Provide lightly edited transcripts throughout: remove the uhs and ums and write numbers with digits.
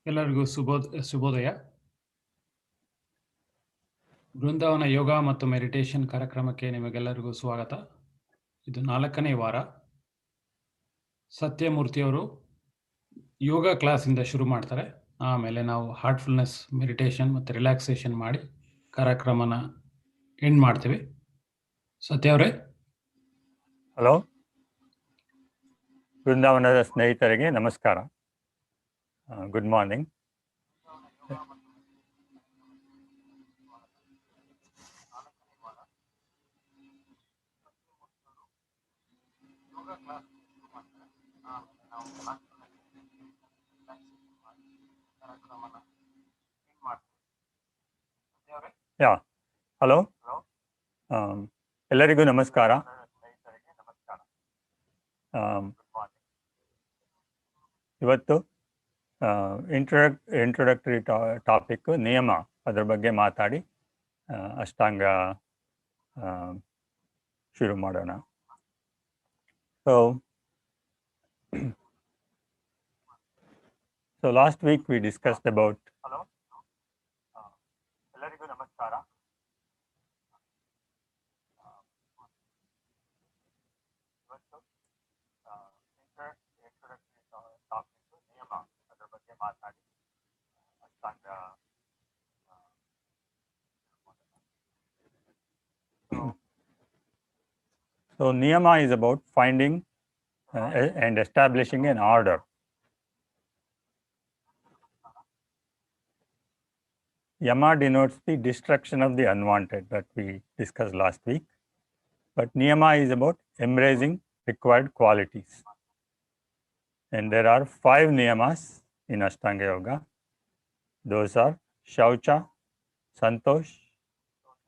ಎಲ್ಲರಿಗೂ ಶುಭೋದಯ. ಬೃಂದಾವನ ಯೋಗ ಮತ್ತು ಮೆಡಿಟೇಷನ್ ಕಾರ್ಯಕ್ರಮಕ್ಕೆ ನಿಮಗೆಲ್ಲರಿಗೂ ಸ್ವಾಗತ. ಇದು 4ನೇ ವಾರ. ಸತ್ಯಮೂರ್ತಿಯವರು ಯೋಗ ಕ್ಲಾಸಿಂದ ಶುರು ಮಾಡ್ತಾರೆ. ಆಮೇಲೆ ನಾವು ಹಾರ್ಟ್ಫುಲ್ನೆಸ್ ಮೆಡಿಟೇಷನ್ ಮತ್ತು ರಿಲ್ಯಾಕ್ಸೇಷನ್ ಮಾಡಿ ಕಾರ್ಯಕ್ರಮನ ಎಂಡ್ ಮಾಡ್ತೀವಿ. ಸತ್ಯ ಅವರೇ. ಹಲೋ, ಬೃಂದಾವನದ ಸ್ನೇಹಿತರಿಗೆ ನಮಸ್ಕಾರ. Good morning. ಯಾ, ಹಲೋ, ಎಲ್ಲರಿಗೂ ನಮಸ್ಕಾರ. ಇವತ್ತು ಇಂಟ್ರೊಡಕ್ಟರಿ ಟಾಪಿಕ್ ನಿಯಮ, ಅದರ ಬಗ್ಗೆ ಮಾತಾಡಿ ಅಷ್ಟಾಂಗ ಶುರು ಮಾಡೋಣ. So last week we discussed about ಎಲ್ಲರಿಗೂ ನಮಸ್ಕಾರ. So niyama is about finding and establishing an order. Yama denotes the destruction of the unwanted that we discussed last week. But niyama is about embracing required qualities. And there are 5 niyamas in Ashtanga Yoga. Those are Shaucha, Santosh,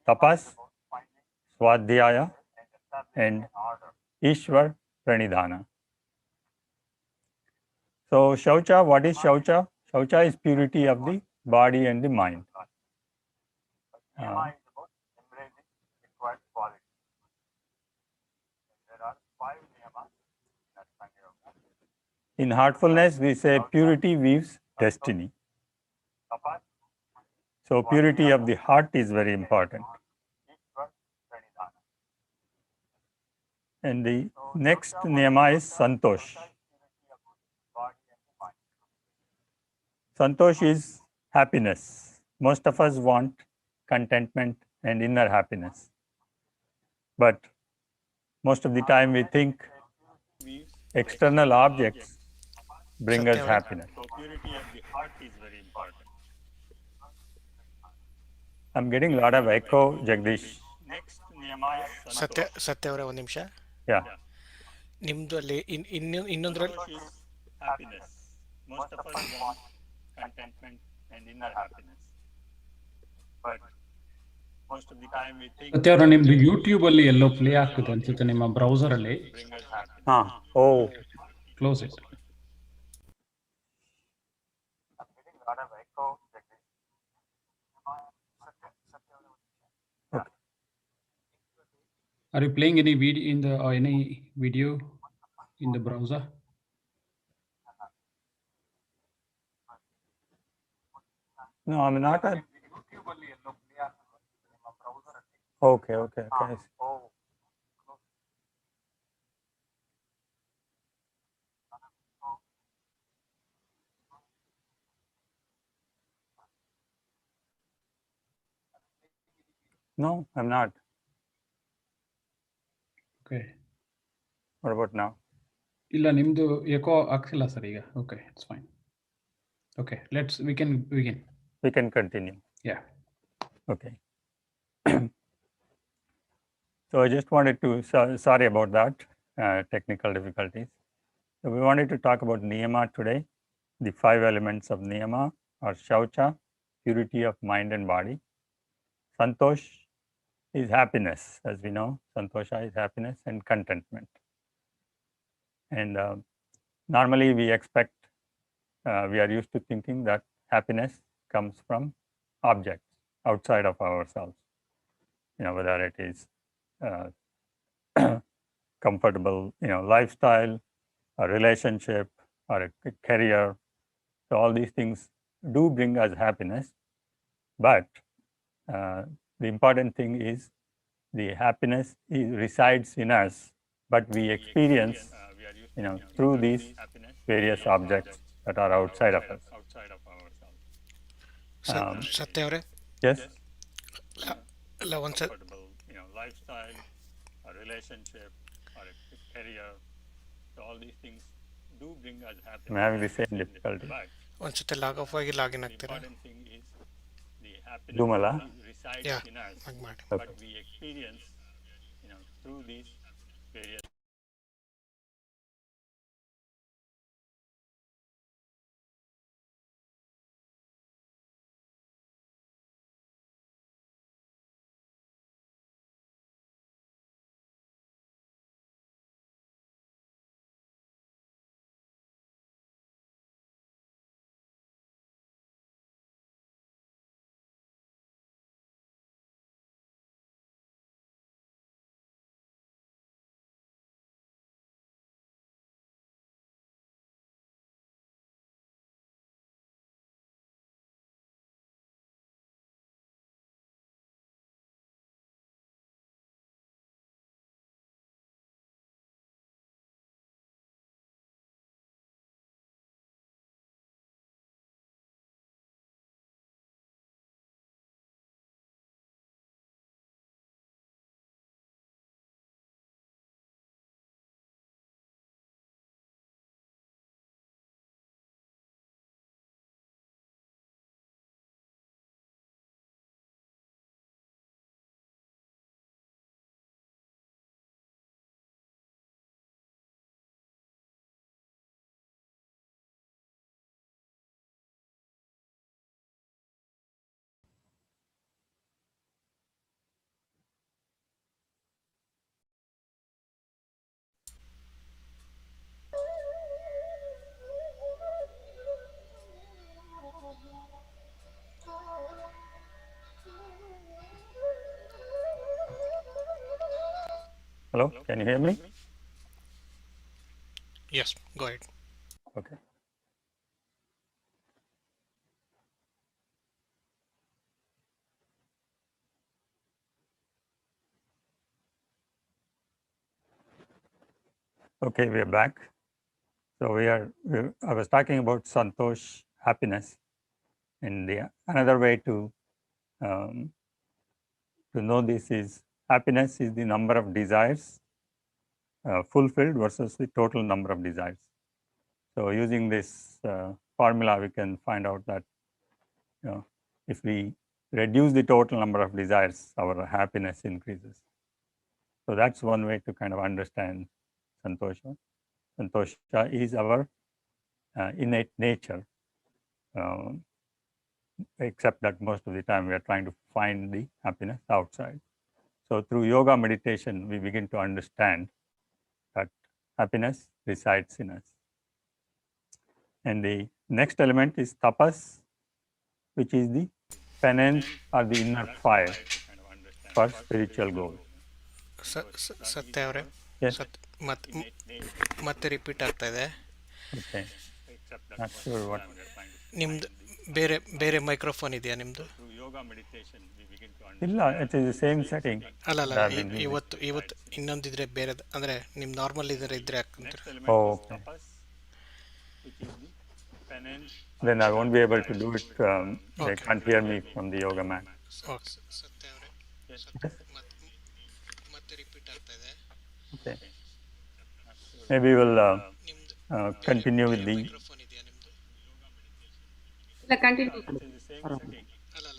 Tapas, Swadhyaya, and Ishwar Pranidhana. So Shaucha, what is Shaucha? Shaucha is purity of the body and the mind. In heartfulness, we say purity weaves destiny. So purity of the heart is very important. And the next niyama is Santosh. Santosh is happiness. Most of us want contentment and inner happiness. But most of the time we think external objects bring us happiness. So purity of the heart is very important. I'm getting a lot of echo, Jagdish. Next niyama is Santosh. ಸತ್ಯ ಅವರ ಒಂದು ನಿಮಿಷ. Yeah. ನಿಮ್ದು ಅಲ್ಲಿ ಇನ್ನೊಂದ್ರಲ್ಲಿ happiness. Most of us want contentment and inner happiness. But most of the time we think ಸತ್ಯ ಅವರ ನಿಮ್ದು YouTube ಅಲ್ಲಿ ಎಲ್ಲೋ ಪ್ಲೇ ಆಗ್ತಿದೆ ಅನ್ಸುತ್ತೆ, ನಿಮ್ಮ ಬ್ರೌಸರ್ ಅಲ್ಲಿ. Close it. Are you playing any video in the browser? No, I'm not. Okay. No, I'm not. Okay. What about now? ಇಲ್ಲ, ನಿಮ್ದು ಎಕೋ ಆಗ್ತಿಲ್ಲ ಸರ್ ಈಗ. Okay, it's fine. Okay, we can begin. We can continue. Yeah. Okay. So I just wanted to, sorry about that, technical difficulties. So we wanted to talk about niyama today. The 5 elements of niyama are Shaucha, purity of mind and body. Santosh is happiness, as we know. Santosha is happiness and contentment. And normally we expect, we are used to thinking that happiness comes from objects outside of ourselves. Whether it is comfortable, lifestyle, a relationship, or a career. So all these things do bring us happiness, but the important thing is the happiness resides in us, but we experience, through these various objects that are outside of us. ಸತ್ಯ ಅವರೇ Yes. ಅಲ್ಲ ಒಂದು ಸತ್ Lifestyle, a relationship, or a career. So all these things do bring us happiness. I'm having the same difficulty. ಒಂದು ಸತಿ log of ಆಗಿ login ಆಗ್ತೀರಾ Important thing is the happiness Dumala? resides Yeah, in us, ಹಾಗೆ ಮಾಡಿ but we experience, through these various. Hello, can you hear me? Yes go ahead Okay. Okay, we are back. So I was talking about Santosh, happiness. And another way to know this is happiness is the number of desires fulfilled versus the total number of desires. So using this formula, we can find out that if we reduce the total number of desires, our happiness increases. So that's one way to kind of understand Santosha. Santosha is our innate nature, except that most of the time we are trying to find the happiness outside. So through yoga meditation, we begin to understand that happiness resides in us. And the next element is tapas, which is the penance or the inner fire for spiritual goals. ಸತ್ಯ ಅವರೇ Yes. ಮತ್ತೆ repeat ಆಗ್ತಾ ಇದೆ Okay. Not sure what. ನಿಮ್ದು ಬೇರೆ ಬೇರೆ microphone ಇದೆಯಾ ನಿಮ್ಮದು ಇಲ್ಲ, it is the same setting. ಅಲ್ಲ that I've been using. ಇವತ್ತು ಇನ್ನೊಂದಿದ್ರೆ ಬೇರೆ ಅಂದರೆ ನಿಮ್ಮ ನಾರ್ಮಲ್ ಇದ್ರೆ ಹಾಕಂತೀರ Oh, okay. Then I won't be able to do it. They Okay. can't hear me from the yoga mat. Okay ಸತ್ಯ ಅವರೇ ಮತ್ತೆ ರಿಪೀಟ್ ಆಗ್ತಾ ಇದೆ Okay. Maybe we'll continue with the. Microphone ಇದೆಯಾ ನಿಮ್ಮದು ಇಲ್ಲ ಕಂಟಿನ್ಯೂ ಅಲ್ಲ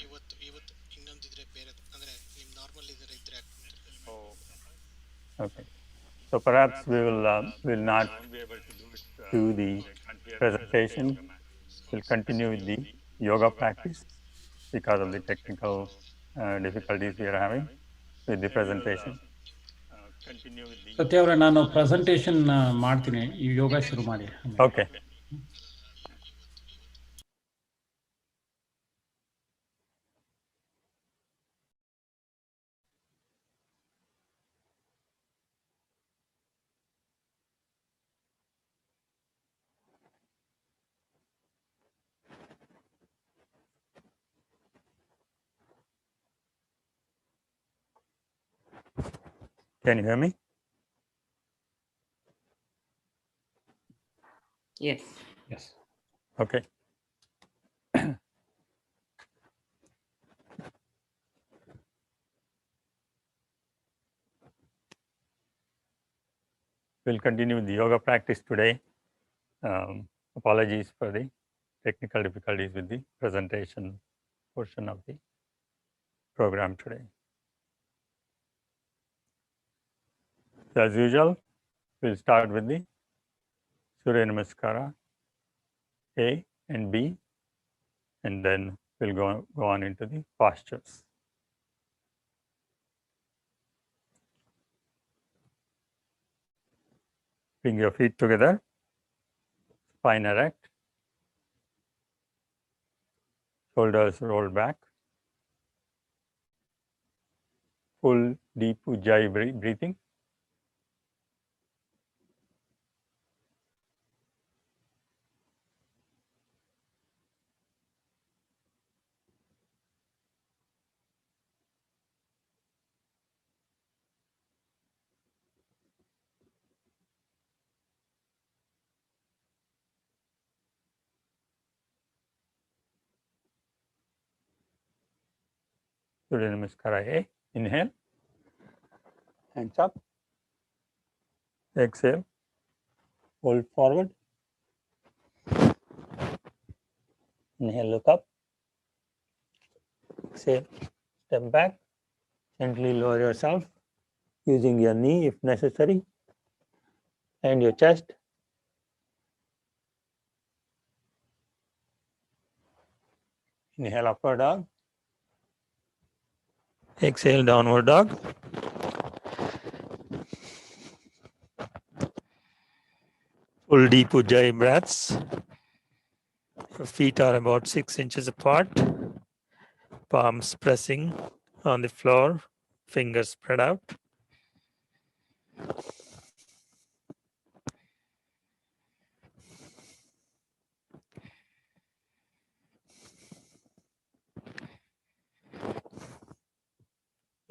ಇವತ್ತು ಇನ್ನೊಂದಿದ್ರೆ ಬೇರೆ ಅಂದರೆ ನಿಮ್ಮ ನಾರ್ಮಲ್ ಇದ್ರೆ ಹಾಕಂತೀರ Okay. So perhaps we will not do the presentation. We'll continue with the yoga practice because of the technical difficulties we are having with the presentation. ಸತ್ಯ ಅವರೇ, ನಾನು ಪ್ರೆಸೆಂಟೇಷನ್ ಮಾಡ್ತೀನಿ, ಈ ಯೋಗ ಶುರು ಮಾಡಿ. Okay. Can you hear me? Yes. Yes. Okay. We'll continue the yoga practice today. Apologies for the technical difficulties with the presentation portion of the program today. So as usual, we'll start with the Surya Namaskara A and B, and then we'll go on into the postures. Bring your feet together, spine erect, shoulders rolled back, full deep Ujjayi breathing. Surya Namaskara A, inhale, hands up, exhale, fold forward, inhale, look up, exhale, step back, gently lower yourself using your knee if necessary, and your chest. Inhale, upward dog, exhale, downward dog. Full deep Ujjayi breaths. Your feet are about 6 inches apart, palms pressing on the floor, fingers spread out.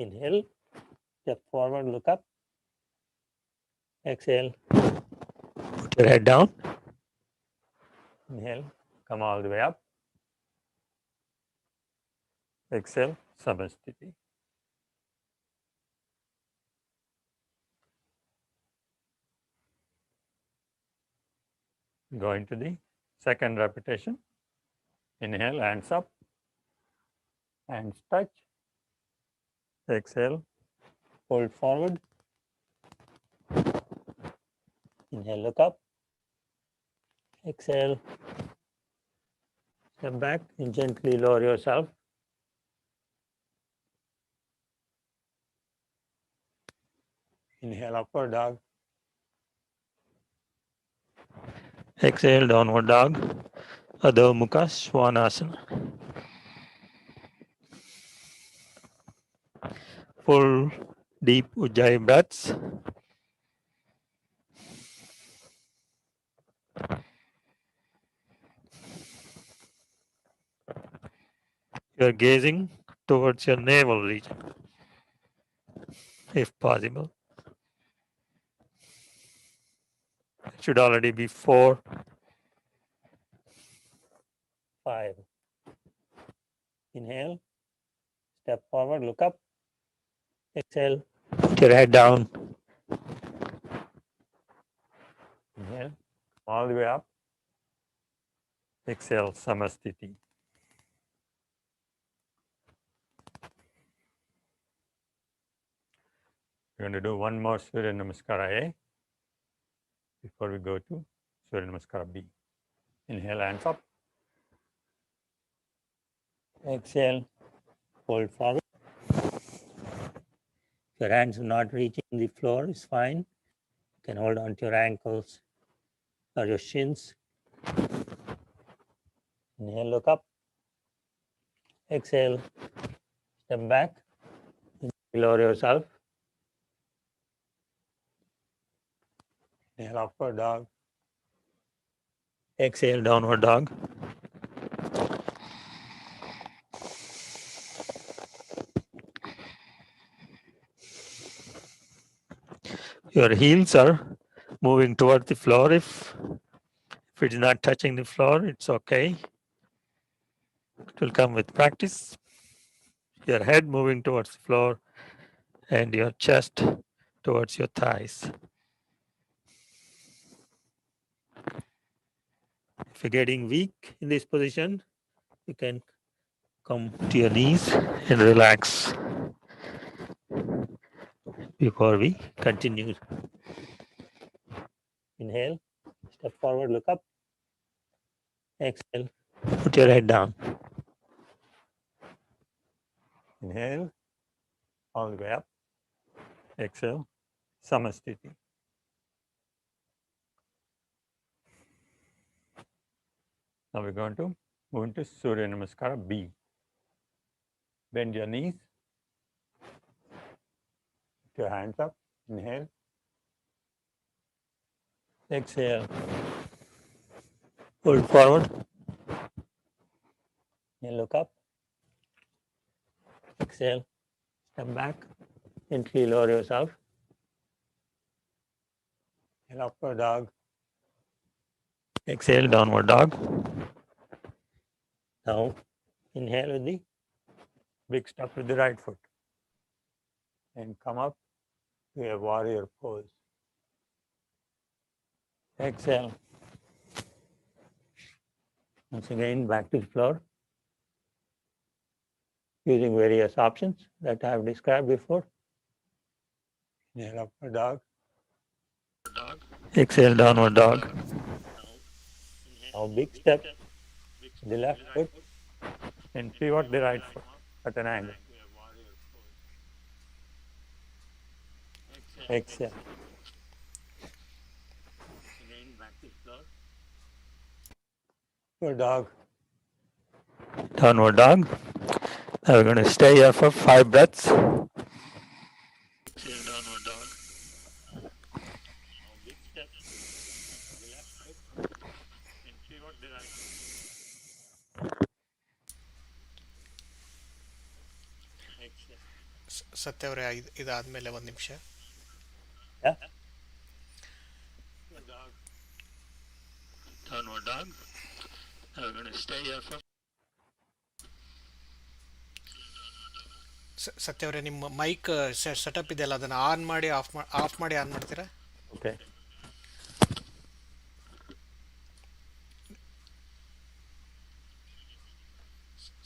Inhale, step forward, look up. Exhale, put your head down. Inhale, come all the way up. Exhale, Samasthiti. Go into the second repetition. Inhale, hands up, hands touch. Exhale, fold forward. Inhale, look up. Exhale, step back and gently lower yourself. Inhale, upward dog. Exhale, downward dog. Adho Mukha Svanasana. Full deep Ujjayi breaths. You are gazing towards your navel region, if possible. It should already be 4, 5. Inhale, step forward, look up. Exhale, put your head down. Inhale, all the way up. Exhale, Samasthiti. We're going to do one more Surya Namaskara A before we go to Surya Namaskara B. Inhale, hands up. Exhale, fold forward. If your hands are not reaching the floor, it's fine. You can hold on to your ankles or your shins. Inhale, look up. Exhale, step back. Lower yourself. Inhale, upward dog. Exhale, downward dog. Your heels are moving toward the floor. If it is not touching the floor, it's okay. It will come with practice. Your head moving towards the floor and your chest towards your thighs. If you're getting weak in this position, you can come to your knees and relax before we continue. Inhale, step forward, look up. Exhale, put your head down. Inhale, all the way up. Exhale, Samasthiti. Now we're going to move into Surya Namaskara B. Bend your knees. Put your hands up. Inhale. Exhale. Hold forward. And look up. Exhale. Step back. Gently lower yourself. And upward dog. Exhale, downward dog. Now, inhale with the big step with the right foot. And come up to a warrior pose. Exhale. Once again, back to the floor. Using various options that I have described before. Inhale, upward dog. Exhale, downward dog. Now, big step, the left foot, and pivot the right foot at an angle. Exhale. Upward dog. Downward dog. Now we're going to stay here for 5 breaths. Exhale, downward dog. Big step, the left foot, and pivot the right foot. Exhale. ಸತ್ಯ ಅವರೇ ಇದಾದ್ಮೇಲೆ ಒಂದು ನಿಮಿಷ. Yeah. Downward dog. Now we're going to stay here for. ಸತ್ಯ ಅವರೇ ನಿಮ್ಮ mic setup ಇದೆಯಲ್ಲ ಅದನ್ನು ಆನ್ ಮಾಡಿ ಆಫ್ ಮಾಡಿ ಆನ್ ಮಾಡ್ತೀರಾ? Okay.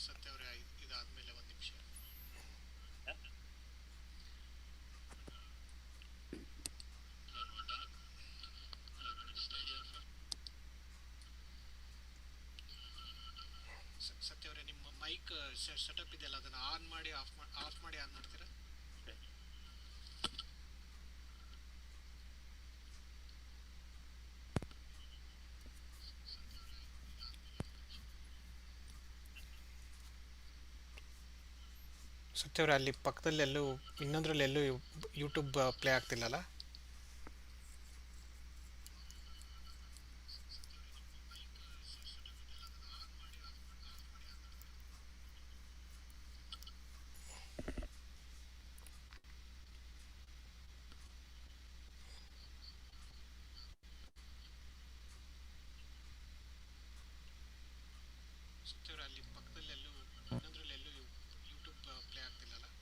ಸತ್ಯ ಅವರೇ ಇದಾದ್ಮೇಲೆ ಒಂದು ನಿಮಿಷ. ಸತ್ಯ ಅವರೇ ನಿಮ್ಮ ಮೈಕ್ ಸೆಟಪ್ ಇದೆಯಲ್ಲ ಅದನ್ನು ಆನ್ ಮಾಡಿ ಆಫ್ ಮಾಡಿ ಆನ್ ಮಾಡ್ತೀರಾ? ಸತ್ಯ ಅವರೇ ಅಲ್ಲಿ ಪಕ್ಕದಲ್ಲಿ ಎಲ್ಲೂ ಇನ್ನೊಂದ್ರಲ್ಲಿ ಎಲ್ಲೂ ಯೂಟ್ಯೂಬ್ ಪ್ಲೇ ಆಗ್ತಿಲ್ಲಲ್ಲ? ಸತ್ಯ ಅವರೇ ಅಲ್ಲಿ ಪಕ್ಕದಲ್ಲಿ ಎಲ್ಲೂ ಇನ್ನೊಂದ್ರಲ್ಲಿ ಎಲ್ಲೂ ಯೂಟ್ಯೂಬ್ ಪ್ಲೇ ಆಗ್ತಿಲ್ಲಲ್ಲ?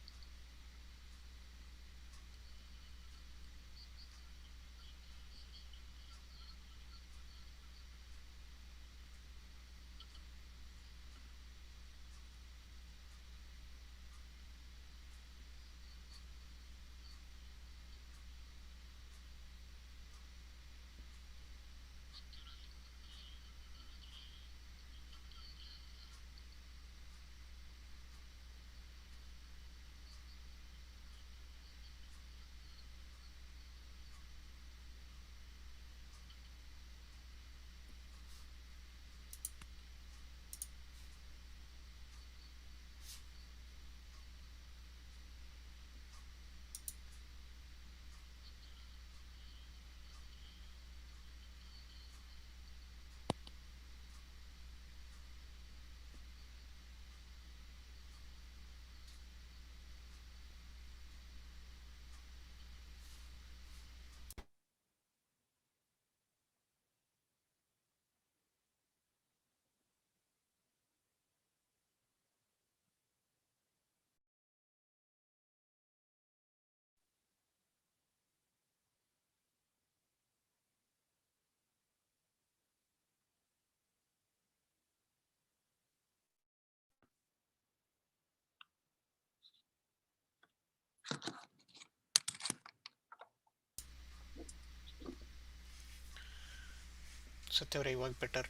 ಸತ್ಯವರೇ ಇವಾಗ ಬೆಟರ್.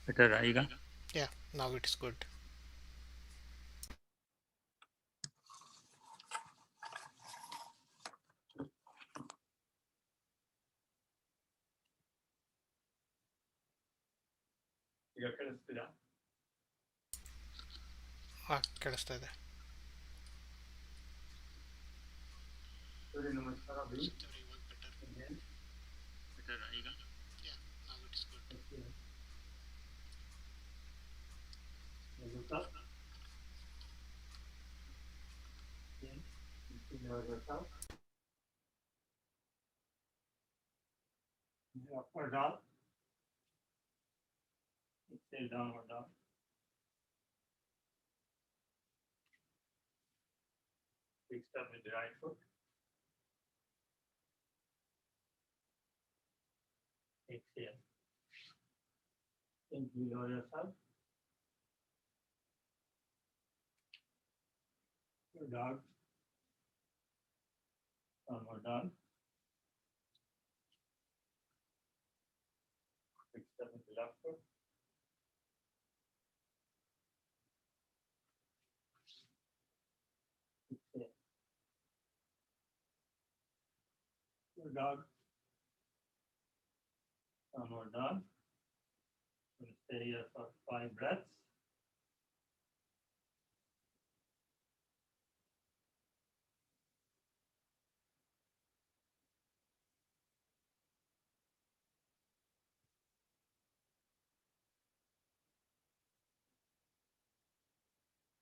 Better ಈಗ? ಯಾ, ನಾವ್ ಇಟ್ಸ್ ಗುಡ್. ಈಗ ಕೇಳಿಸ್ತಿದಾ? ಹಾಂ, ಕೇಳಿಸ್ತಾ ಇದೆ. ಸೂರ್ಯ ನಮಸ್ಕಾರ ಬಿ. ಸತ್ಯವರೇ ಇವಾಗ ಬೆಟರ್. Better ಈಗ? ಯಾ, ನಾವ್ it's good. Up or down? Exhale, downward dog. Big step with the right foot. Exhale. Think below yourself. Your dog. Downward dog. Big step with the left foot. Exhale. Your dog. Downward dog. We'll stay here for 5 breaths.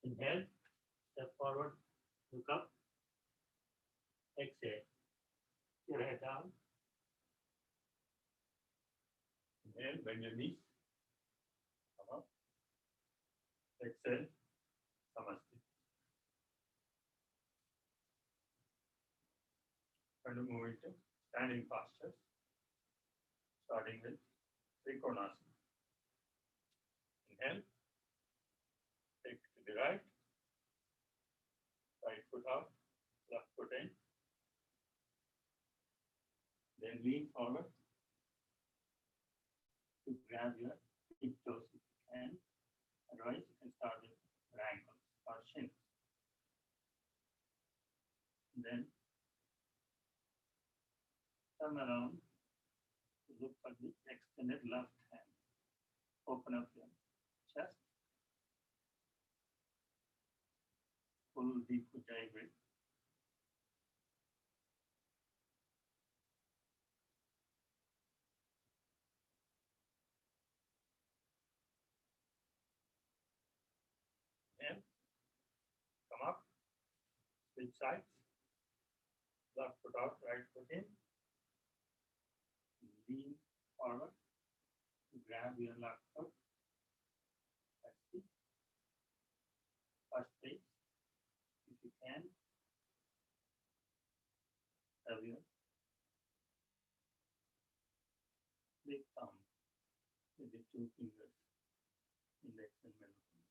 Inhale, step forward, look up. Exhale, your head down. Inhale, bend your knees. Come up. Exhale, Namaste. Going to move into standing posture, starting with Trikonasana. Inhale, take to the right, right foot out, left foot in. Then lean forward to grab your big toes if you can. Otherwise, you can start with your ankles or shins. Then turn around to look at the extended left hand. Open up your chest. Full deep Ujjayi breath. Then come up, switch sides. Left foot out, right foot in. Lean forward. Grab your left foot. That's the first place. If you can, have your big thumb with the 2 fingers, index and middle finger.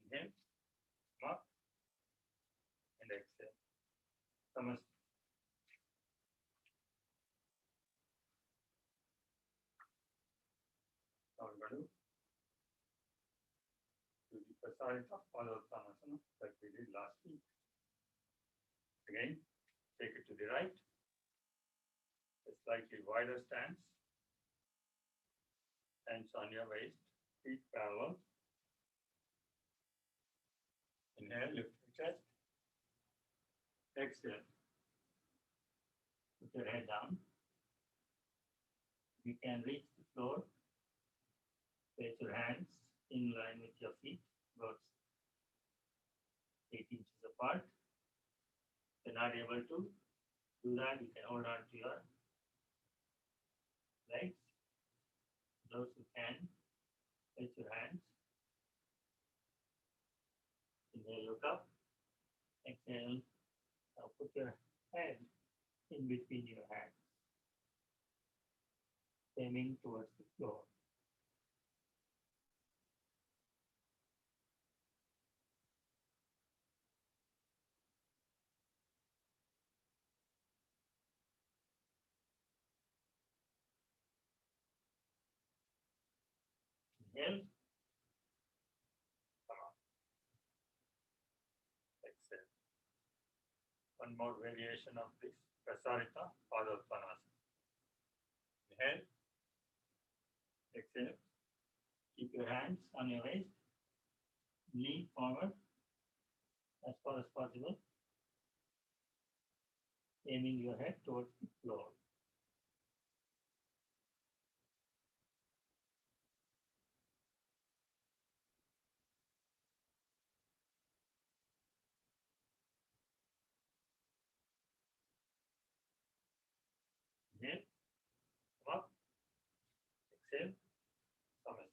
Inhale, come up, and exhale. Namaste. Now we're going to do the Prasarita Padoottanasana that we did last week. Again, take it to the right, a slightly wider stance, hands on your waist, feet parallel. Inhale, lift your chest. Exhale. Put your head down. You can reach the floor. Place your hands in line with your feet, about 8 inches apart. If you're not able to do that, you can hold on to your legs. Those who can, place your hands. Inhale, look up. Exhale. Now put your head in between your hands, aiming towards the floor. Inhale. Come on. Exhale. One more variation of this Prasarita Padottanasana. Inhale. Exhale. Keep your hands on your waist. Lean forward as far as possible, aiming your head towards the floor. Inhale, come up, exhale, summit.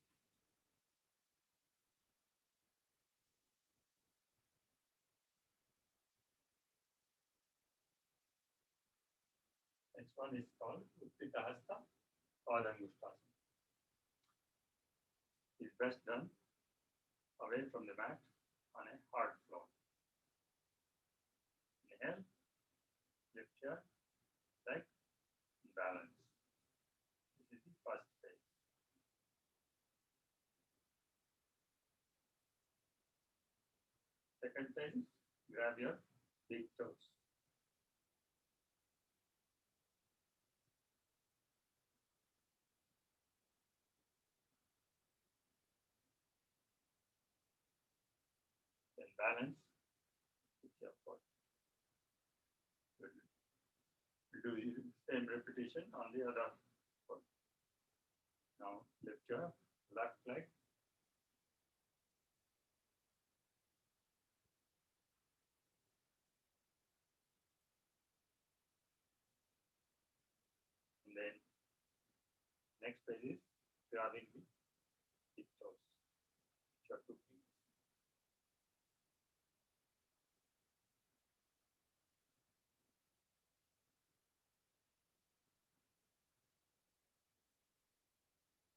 Next one is called Utthita Hasta Padangusthasana. It's best done away from the mat on a hard floor. Inhale, lift your leg, balance. This is the first phase. Second phase, grab your big toes. Then balance with your foot. Do the same repetition on the other foot. Now lift your left leg. And then next phase is grabbing the big toes. Your two fingers.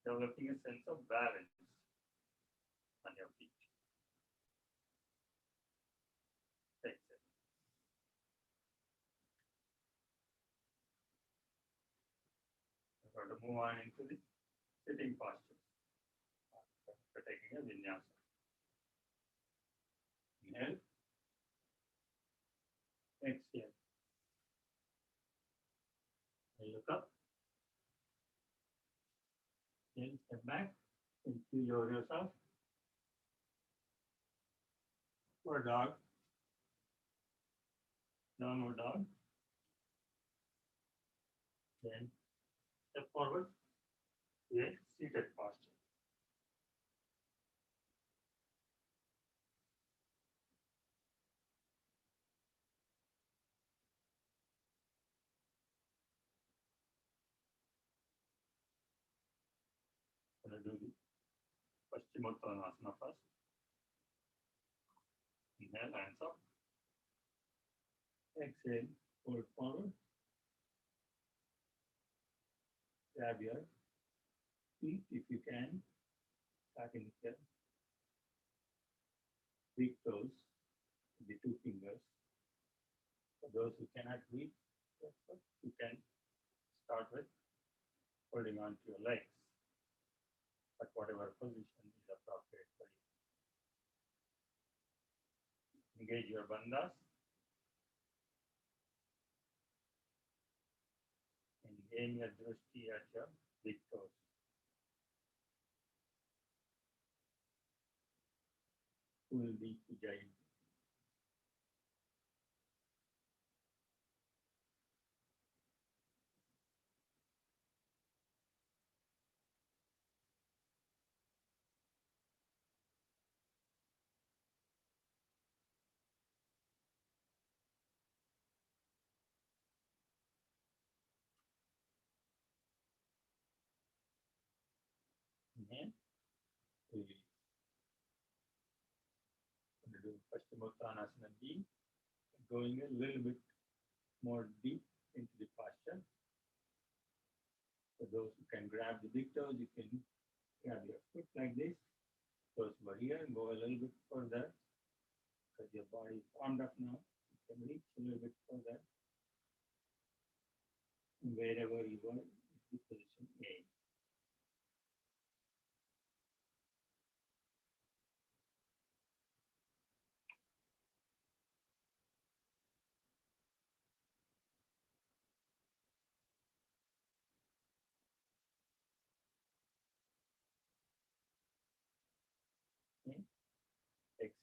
Developing a sense of balance on your feet. Exhale. We're going to move on into the sitting posture. We're taking a vinyasa. Inhale. Exhale. And look up. Then step back into yourself. For dog. Downward dog. Then step forward to a seated posture. Going to do the Paschimottanasana first. Inhale, hands up. Exhale, fold forward. Grab your feet if you can. Back in the chair. Big toes, the two fingers. For those who cannot reach, you can start with holding on to your legs, but whatever position is appropriate for you. Engage your bandhas and aim your drishti at your big toes. Pull the ujjayi. Inhale, release. Going to do Paschimottanasana D, going a little bit more deep into the posture. For those who can grab the big toes, you can grab your foot like this. Toes over here, go a little bit further because your body is warmed up now. You can reach a little bit further. Wherever you are, is the position A.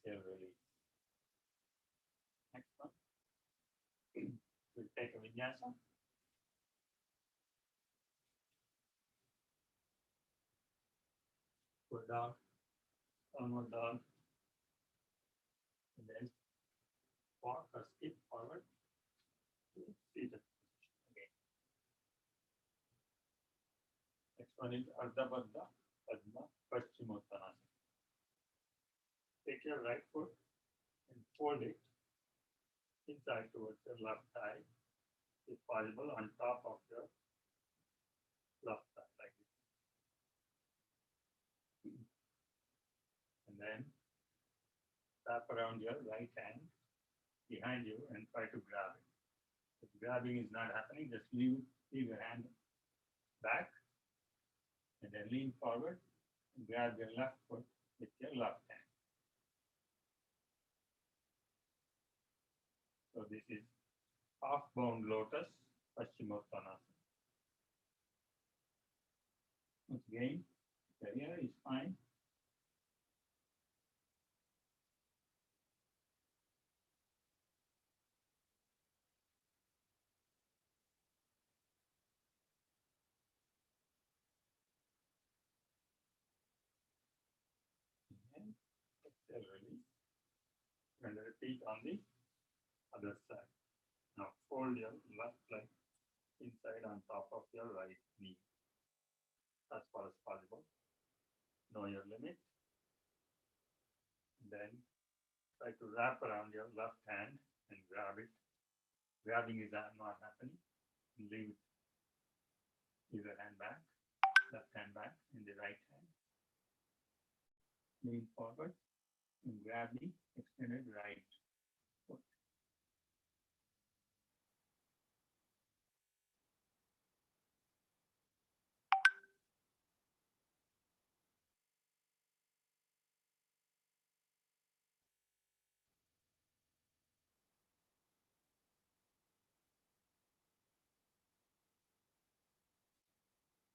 exhale, release. Next one. We'll take a vinyasa. Go down, downward dog, and then walk or skip forward. Seated position again. Next one is Ardha Baddha Padma Paschimottanasana. Take your right foot and fold it inside towards your left thigh, if possible, on top of your left thigh, like this. And then wrap around your right hand behind you and try to grab it. If grabbing is not happening, just leave your hand back and then lean forward and grab your left foot with your left hand. So this is half bound lotus Paschimottanasana. Once again, the area is fine. And exhale, release. And repeat on the other side. Now fold your left leg inside on top of your right knee as far as possible. Know your limit. Then try to wrap around your left hand and grab it. Grabbing is not happening. Leave it. Leave your hand back, left hand back, and the right hand. Lean forward and grab the extended right foot.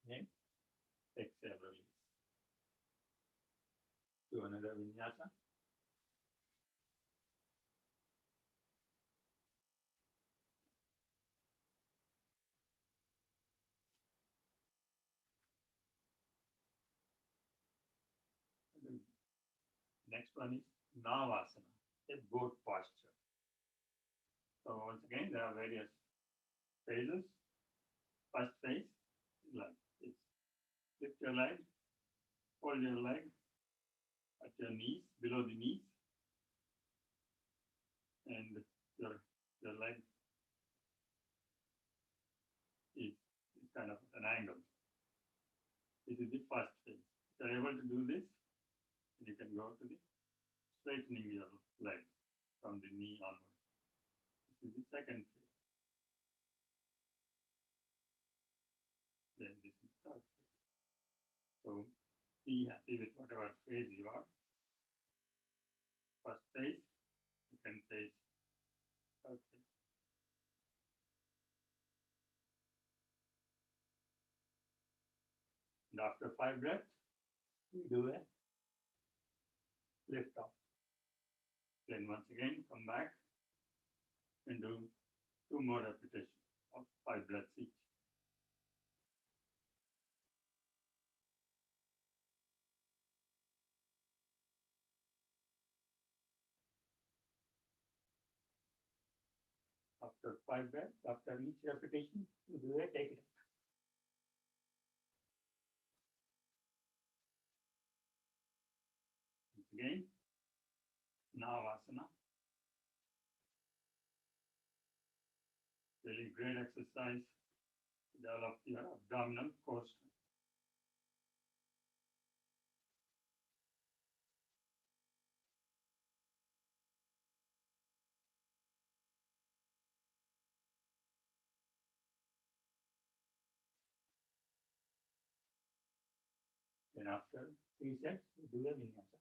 Okay. Exhale, release. Do another vinyasa. Next one is Navasana, a goat posture. So once again, there are various phases. First phase, like this. Lift your leg, fold your leg at your knees, below the knees, and your leg is kind of at an angle. This is the first phase. If you're able to do this, you can go to the straightening your leg from the knee onward. This is the second phase. Then this is third phase. So be happy with whatever phase you are. First phase, second phase, third phase. And after 5 breaths, we do a lift off. Then once again, come back and do 2 more repetitions of 5 breaths each. After 5 breaths, after each repetition, you do a take it. Again, Navasana. Really great exercise to develop your abdominal core strength. Then after 3 sets, you do a vinyasa.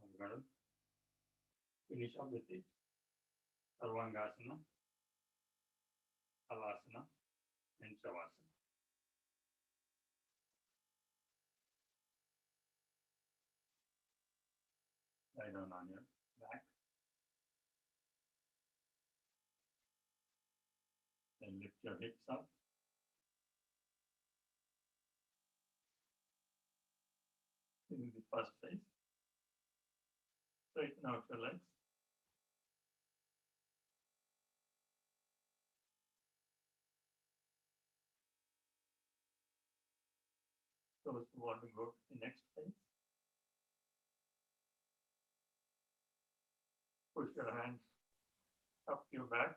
I'm going to finish up with it. Sarvangasana, Halasana, and Shavasana. Lie down on your back. Then lift your hips up. In the first phase, straighten out your legs. Those who want to go to the next phase, push your hands up your back.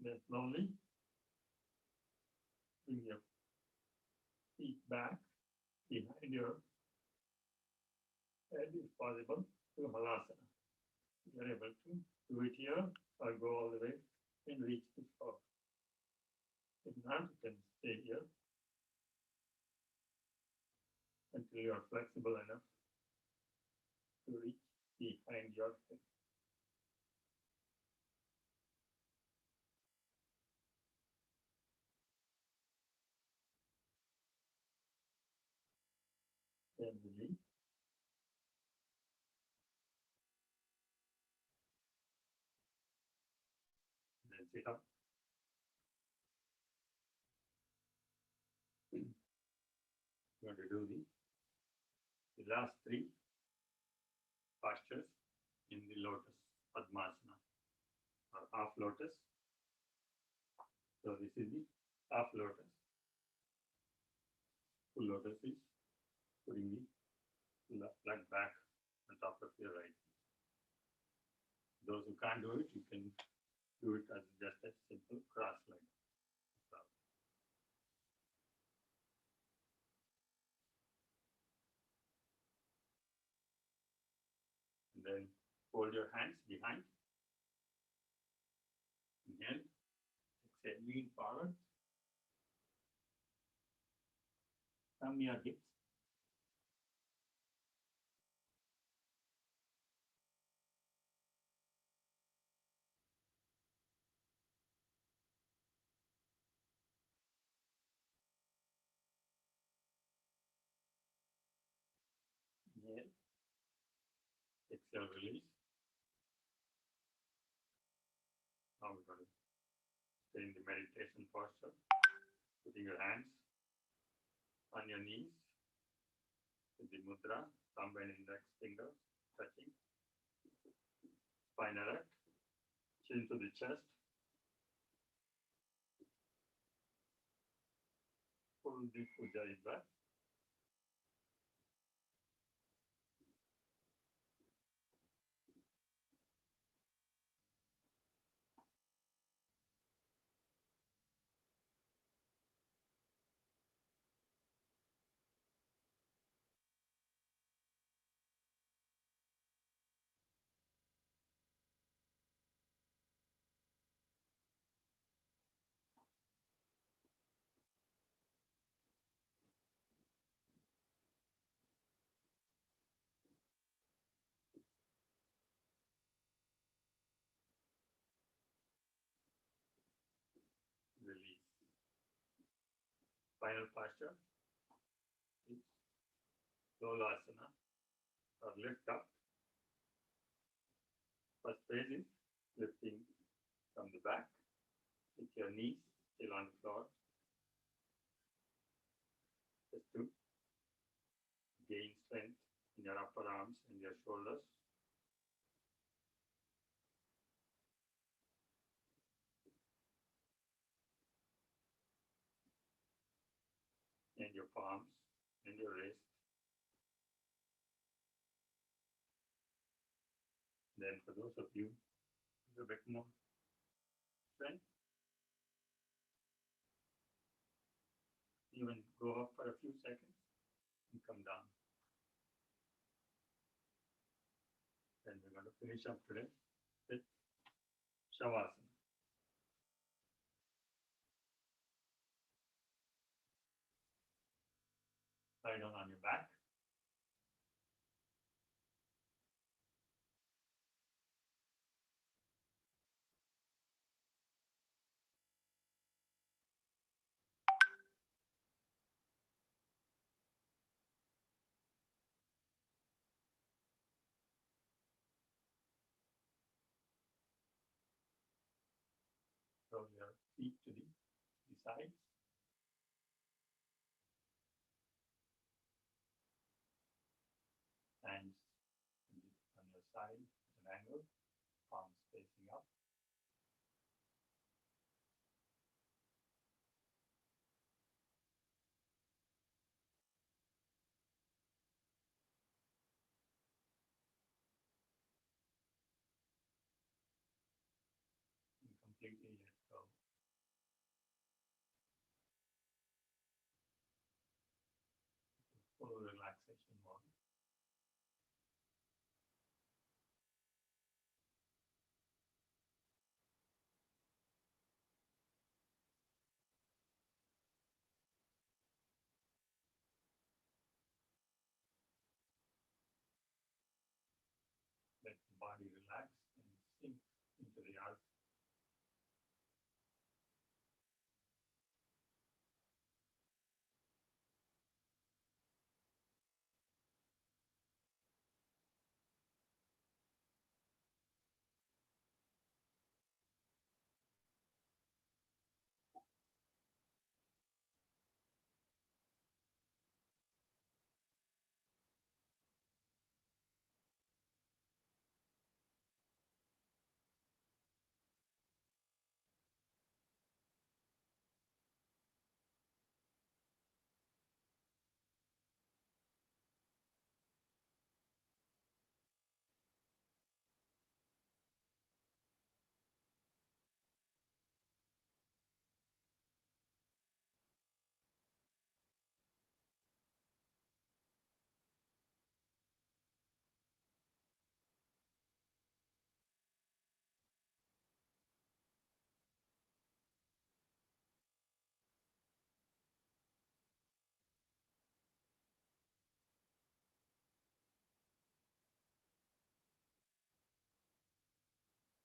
Then slowly bring your feet back behind your head if possible to Halasana. You are able to do it here or go all the way and reach the floor. If not, you can stay here until you are flexible enough to reach behind your head. Then release. Then sit up. You're going to do the last three postures in the lotus Padmasana or half lotus. So this is the half lotus. Full lotus is putting the left leg back on top of your right. Those who can't do it, you can do it as just a simple cross leg. And then fold your hands behind. Inhale. Exhale, lean forward. Thumb your hips. Inhale. Exhale, release. Now we're going to stay in the meditation posture. Putting your hands on your knees with the mudra, thumb and index finger touching. Spine erect, chin to the chest. Pull the Ujjayi breath. Release. Final posture is Lolasana or lift up. First phase is lifting from the back with your knees still on the floor. Just to gain strength in your upper arms and your shoulders. And your palms and your wrist. Then for those of you with a bit more strength, even go up for a few seconds and come down. Then we're going to finish up today with Shavasana. Lie down on your back. Roll your feet to the sides. Hands on your side at an angle, palms facing up. And completely let go. Full relaxation mode. Let the body relax and sink into the earth.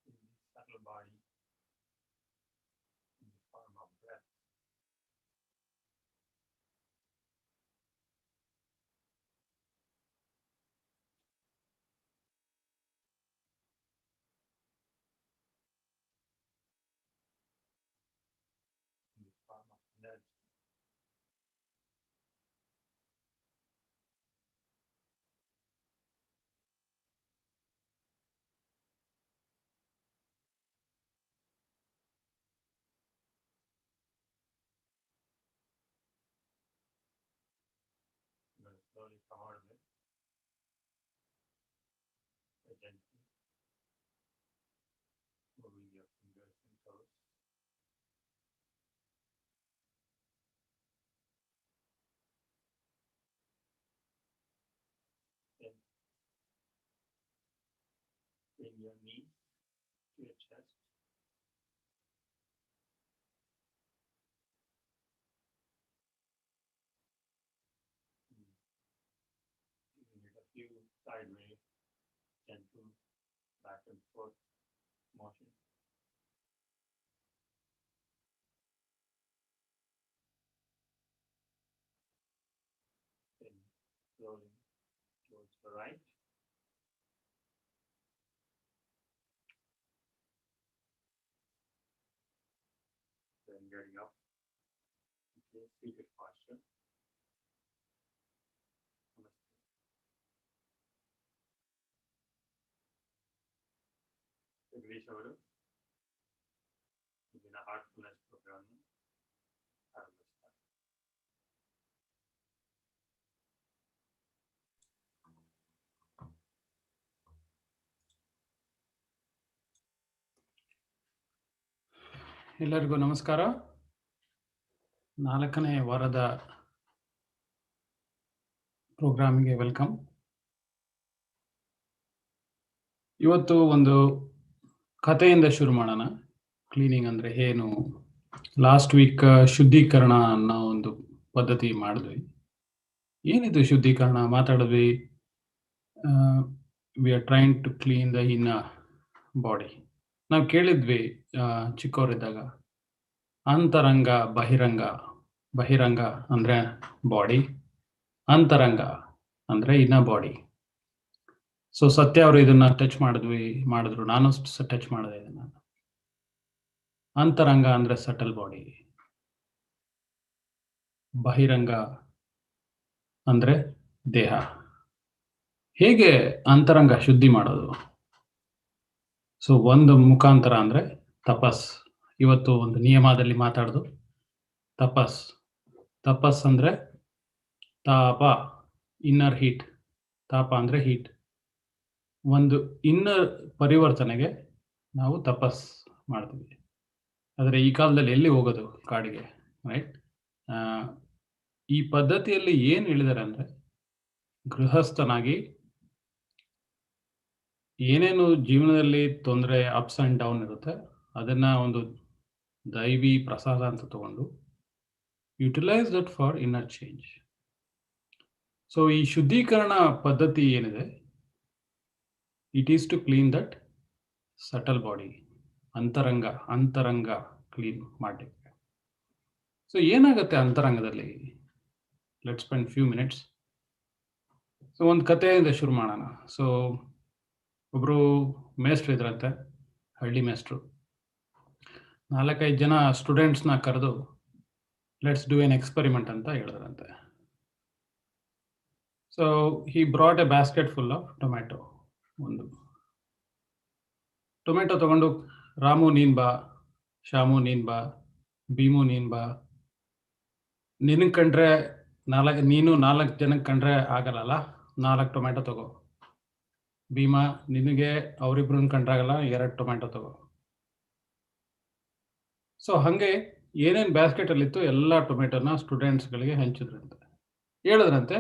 In the subtle body in the form of breath. In the form of energy. You're going to slowly come out of it. Gently moving your fingers and toes. Then bring your knees to your chest. Giving it a few sideways, gentle back and forth motion. Then rolling towards the right. Then getting up into a seated posture. Namaste. Jagdish avaru, ಇದನ್ನ heartfulness program ಆರಂಭಿಸ್ತಾರೆ. ಎಲ್ಲರಿಗೂ ನಮಸ್ಕಾರ. 4ನೇ ವಾರದ ಪ್ರೋಗ್ರಾಮಿಗೆ welcome. ಇವತ್ತು ಒಂದು ಕಥೆಯಿಂದ ಶುರು ಮಾಡೋಣ. ಕ್ಲೀನಿಂಗ್ ಅಂದರೆ ಏನು? ಲಾಸ್ಟ್ ವೀಕ್ ಶುದ್ಧೀಕರಣ ಅನ್ನೋ ಒಂದು ಪದ್ಧತಿ ಮಾಡಿದ್ವಿ. ಏನಿದು ಶುದ್ಧೀಕರಣ ಮಾತಾಡಿದ್ವಿ. We are trying to clean the in body. ನಾವು ಕೇಳಿದ್ವಿ ಚಿಕ್ಕವರಿದ್ದಾಗ, ಅಂತರಂಗ ಬಹಿರಂಗ. ಬಹಿರಂಗ ಅಂದರೆ ಬಾಡಿ, ಅಂತರಂಗ ಅಂದರೆ ಇನ್ನ ಬಾಡಿ. ಸೊ ಸತ್ಯ ಅವರು ಇದನ್ನ ಟಚ್ ಮಾಡಿದ್ರು, ನಾನು ಟಚ್ ಮಾಡಿದೆ ಇದನ್ನ. ಅಂತರಂಗ ಅಂದರೆ ಸಟಲ್ ಬಾಡಿ, ಬಹಿರಂಗ ಅಂದರೆ ದೇಹ. ಹೇಗೆ ಅಂತರಂಗ ಶುದ್ಧಿ ಮಾಡೋದು? ಸೊ ಒಂದು ಮುಖಾಂತರ ಅಂದರೆ ತಪಸ್. ಇವತ್ತು ಒಂದು ನಿಯಮದಲ್ಲಿ ಮಾತಾಡೋದು ತಪಸ್. ತಪಸ್ ಅಂದರೆ ತಾಪ, ಇನ್ನರ್ ಹೀಟ್. ತಾಪ ಅಂದರೆ ಹೀಟ್. ಒಂದು ಇನ್ನರ್ ಪರಿವರ್ತನೆಗೆ ನಾವು ತಪಸ್ ಮಾಡ್ತೀವಿ. ಆದರೆ ಈ ಕಾಲದಲ್ಲಿ ಎಲ್ಲಿ ಹೋಗೋದು ಕಾಡಿಗೆ, ರೈಟ್? ಈ ಪದ್ಧತಿಯಲ್ಲಿ ಏನು ಹೇಳಿದ್ದಾರೆ ಅಂದರೆ, ಗೃಹಸ್ಥನಾಗಿ ಏನೇನು ಜೀವನದಲ್ಲಿ ತೊಂದರೆ, ಅಪ್ಸ್ ಆ್ಯಂಡ್ ಡೌನ್ ಇರುತ್ತೆ, ಅದನ್ನು ಒಂದು ದೈವಿ ಪ್ರಸಾದ ಅಂತ ತಗೊಂಡು utilise that for inner change. So ಈ ಶುದ್ಧೀಕರಣ ಪದ್ಧತಿ ಏನಿದೆ, it is to clean that subtle body, ಅಂತರಂಗ ಕ್ಲೀನ್ ಮಾಡಲಿಕ್ಕೆ. ಸೊ ಏನಾಗುತ್ತೆ ಅಂತರಂಗದಲ್ಲಿ? Let's spend few minutes. So ಒಂದು ಕಥೆಯಿಂದ ಶುರು ಮಾಡೋಣ. ಸೊ ಒಬ್ಬರು ಮೇಸ್ಟ್ರು ಇದ್ರಂತೆ, ಹಳ್ಳಿ ಮೇಸ್ಟ್ರು. 4-5 ಜನ ಸ್ಟೂಡೆಂಟ್ಸ್ನ ಕರೆದು ಲೆಟ್ಸ್ ಡೂ ಎನ್ ಎಕ್ಸ್ಪೆರಿಮೆಂಟ್ ಅಂತ ಹೇಳಿದ್ರಂತೆ. So he brought A basket full of tomato. ಒಂದು ಟೊಮೆಟೊ ತಗೊಂಡು, ರಾಮು ನೀನ್ ಬಾ, ಶಾಮು ನೀನ್ ಬಾ, ಭೀಮು ನೀನ್ ಬಾ. ನಿನಗೆ ಕಂಡ್ರೆ ನೀನು 4 ಜನಕ್ಕೆ ಕಂಡ್ರೆ ಆಗಲ್ಲ, 4 ಟೊಮೆಟೊ ತಗೋ. ಭೀಮಾ, ನಿನಗೆ ಅವರಿಬ್ರನ್ನ ಕಂಡ್ರಾಗಲ್ಲ, 2 ಟೊಮೆಟೊ ತಗೋ. ಸೊ ಹಾಗೆ ಏನೇನು ಬ್ಯಾಸ್ಕೆಟಲ್ಲಿತ್ತು ಎಲ್ಲ ಟೊಮೆಟೊನ ಸ್ಟೂಡೆಂಟ್ಸ್ಗಳಿಗೆ ಹಂಚಿದ್ರಂತೆ. ಹೇಳಿದ್ರಂತೆ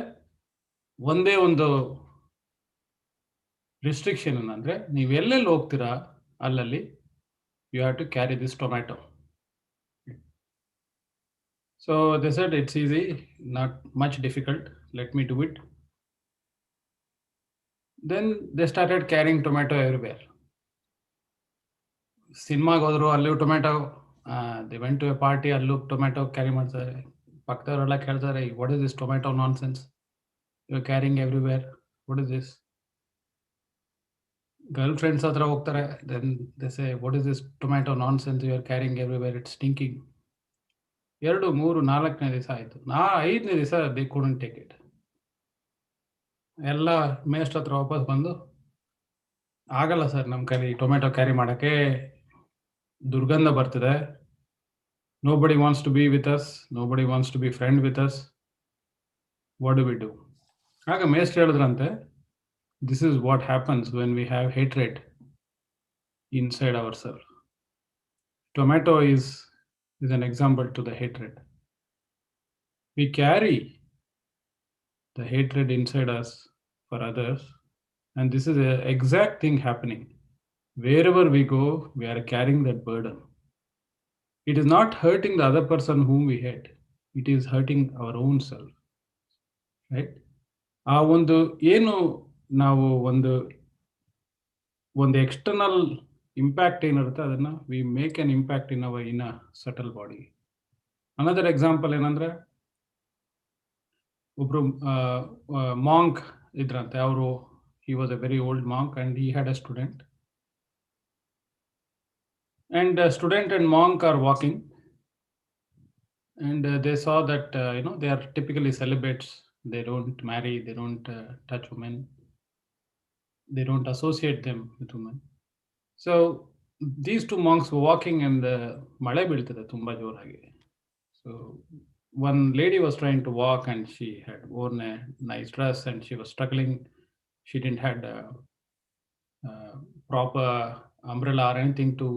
ಒಂದೇ ಒಂದು ರಿಸ್ಟ್ರಿಕ್ಷನ್ ಅಂದರೆ, ನೀವು ಎಲ್ಲೆಲ್ಲಿ ಹೋಗ್ತೀರಾ ಅಲ್ಲಲ್ಲಿ you have to carry this tomato. So they said it's easy, not much difficult, let me do it. Then they started carrying tomato everywhere. ಸಿನಿಮಾಗೆ ಹೋದ್ರು, ಅಲ್ಲೂ tomato. They went to a party, ಅಲ್ಲೂ tomato carry ಮಾಡ್ತಾರೆ. ಪಕ್ಕದವರೆಲ್ಲ ಕೇಳ್ತಾರೆ, what is this tomato nonsense you are carrying everywhere, what is this? Girlfriends ಹತ್ರ ಹೋಗ್ತಾರೆ, then they say what is this tomato nonsense you are carrying everywhere, it's stinking. 2, 3, 4ನೇ ದಿವಸ ಆಯಿತು. 5ನೇ ದಿವಸ ದೇ ಕುಡಂಟ್ ಟೇಕ್ ಇಟ್. ಎಲ್ಲ ಮೇಸ್ಟ್ ಹತ್ರ ವಾಪಸ್ ಬಂದು, ಆಗಲ್ಲ ಸರ್, ನಮ್ಮ ಕೈಲಿ ಟೊಮೆಟೊ ಕ್ಯಾರಿ ಮಾಡೋಕ್ಕೆ ದುರ್ಗಂಧ ಬರ್ತಿದೆ. Nobody wants to be with us, nobody wants to be friend with us, what do we do? ಆಗ ಮೇಸ್ಟ್ ಹೇಳಿದ್ರಂತೆ, this is what happens when we have hatred inside our self. Tomato is an example to the hatred. We carry the hatred inside us for others, and this is the exact thing happening. Wherever we go, we are carrying that burden. It is not hurting the other person whom we hate, it is hurting our own self, right? ಆ ಒಂದು ಏನು ನಾವು ಒಂದು external impact ಏನಿರುತ್ತೆ, ಅದನ್ನು we make N impact in our in a subtle body. Another example ಏನಂದರೆ, ಒಬ್ಬರು monk ಇದ್ರಂತೆ. ಅವರು he was a very old monk and he had a student, and student and monk are walking, and they saw that they are typically celibates. They don't marry, they don't touch women, they don't associate them with women. So these two monks were walking, and ಮಳೆ ಬೀಳ್ತಿದೆ ತುಂಬಾ ಜೋರಾಗಿ. So one lady was trying to walk, and she had worn a nice dress, and she was struggling. She didn't had a proper umbrella or anything to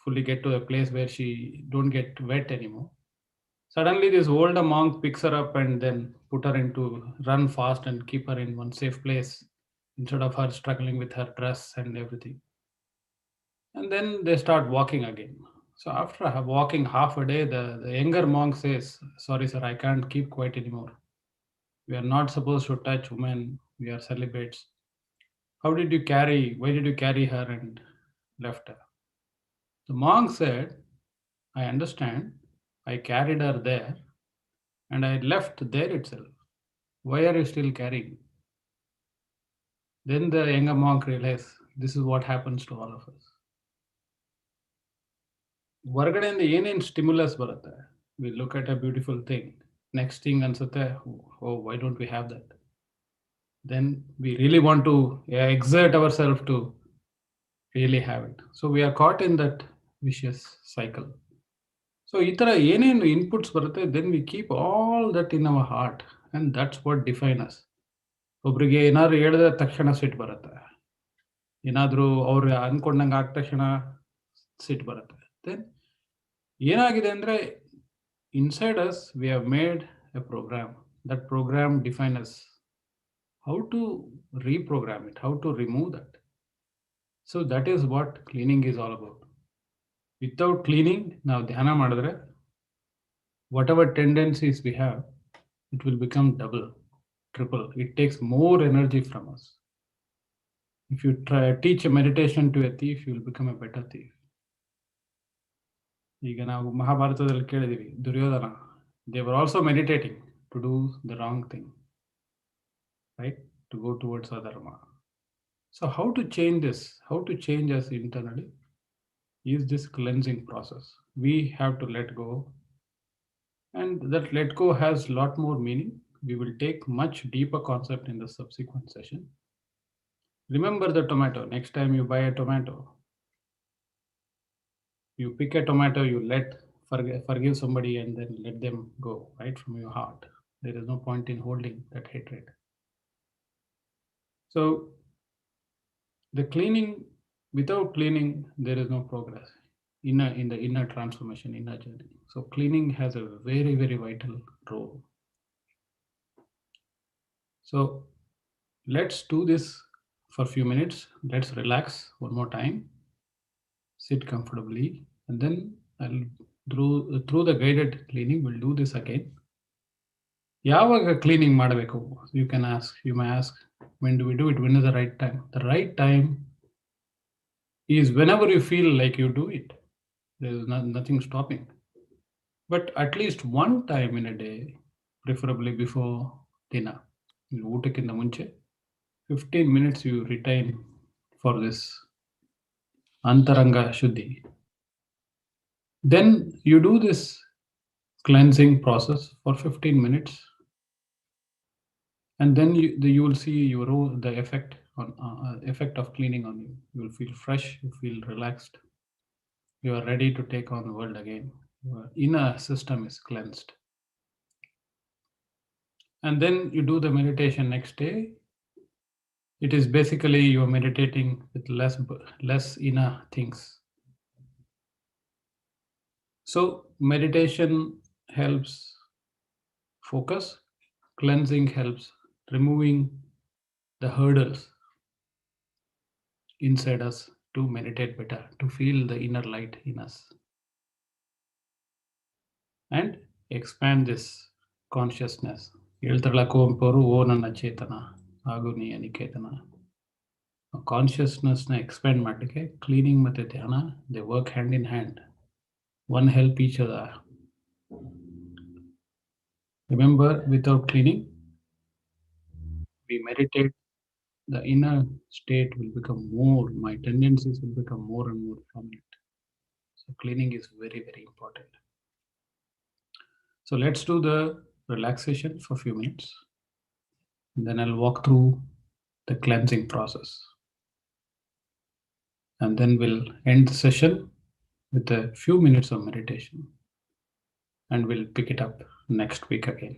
fully get to a place where she don't get wet anymore. Suddenly, this older monk picks her up and then put her into run fast and keep her in one safe place instead of her struggling with her dress and everything. And then they start walking again. So after walking half a day, the younger monk says, "Sorry, sir, I can't keep quiet anymore. We are not supposed to touch women. We are celibates. Why did you carry her and left her?" The monk said, "I understand. I carried her there and I left there itself. Why are you still carrying?" Then the younger monk realized this is what happens to all of us. ಹೊರಗಡೆಯಿಂದ ಏನೇನು stimulus ಬರುತ್ತೆ, we look at a beautiful thing, next thing ಅನ್ಸುತ್ತೆ, oh why don't we have that, then we really want to exert our self to really have it. So we are caught in that vicious cycle. So ಈ ಥರ ಏನೇನು inputs ಬರುತ್ತೆ, then we keep all that in our heart and that's what define us. ಒಬ್ರಿಗೆ ಏನಾದ್ರು ಹೇಳಿದ್ರೆ ತಕ್ಷಣ ಸಿಟ್ಟು ಬರುತ್ತೆ, ಏನಾದರೂ ಅವ್ರು ಅನ್ಕೊಂಡಂಗೆ ಆದ ತಕ್ಷಣ ಸಿಟ್ಟು ಬರುತ್ತೆ. ದೆನ್ ಏನಾಗಿದೆ ಅಂದರೆ inside us we have made a program. That program defines us. How to reprogram it, how to remove that. So that is what cleaning is all about. Without cleaning, now dhyana madidre whatever tendencies we have, it will become double, triple. It takes more energy from us. If you teach a meditation to a thief, you will become a better thief. ಈಗ ನಾವು ಮಹಾಭಾರತದಲ್ಲಿ ಕೇಳಿದೀವಿ, Duryodhana, they were also meditating to do the wrong thing, right? To go towards adharma. So how to change this? How to change us internally is this cleansing process. We have to let go, and that let go has a lot more meaning. We will take much deeper concept in the subsequent session. Remember the tomato. Next time you buy a tomato, you pick a tomato, you forgive somebody and then let them go right from your heart. There is no point in holding that hatred. So the cleaning, without cleaning, there is no progress in the inner transformation, inner journey. So cleaning has a very, very vital role. So let's do this for a few minutes. Let's relax one more time. Sit comfortably, and then I'll through the guided cleaning, we'll do this again. ಯಾವಾಗ cleaning ಮಾಡಬೇಕು? You may ask, when do we do it? When is the right time? The right time is whenever you feel like you do it. There is nothing stopping. But at least one time in a day, preferably before dinner, ಊಟಕ್ಕಿಂತ ಮುಂಚೆ 15 minutes you retain for this antaranga shuddhi. Then you do this cleansing process for 15 minutes, and then you will see the effect of cleaning on you. You will feel fresh, you feel relaxed, you are ready to take on the world again. Your inner system is cleansed. And then you do the meditation next day. It is basically you are meditating with less inner things. So meditation helps focus, cleansing helps removing the hurdles inside us to meditate better, to feel the inner light in us, and expand this consciousness. ಹೇಳ್ತಾರಲ್ಲ ಕುವೆಂಪು ಅವರು, ಓ ನನ್ನ ಚೇತನ ಹಾಗೂ ನೀ ಅನಿಕೇತನ. ಕಾನ್ಷಿಯಸ್ನೆಸ್ನ expand ಮಾಡಲಿಕ್ಕೆ cleaning ಮತ್ತು ಧ್ಯಾನ, they work hand in hand. One help each other. Remember, without cleaning, we meditate, the inner state will become more, my tendencies will become more and more prominent. So cleaning is very, very important. So let's do the relaxation for a few minutes. And then I'll walk through the cleansing process. And then we'll end the session with a few minutes of meditation. And we'll pick it up next week again.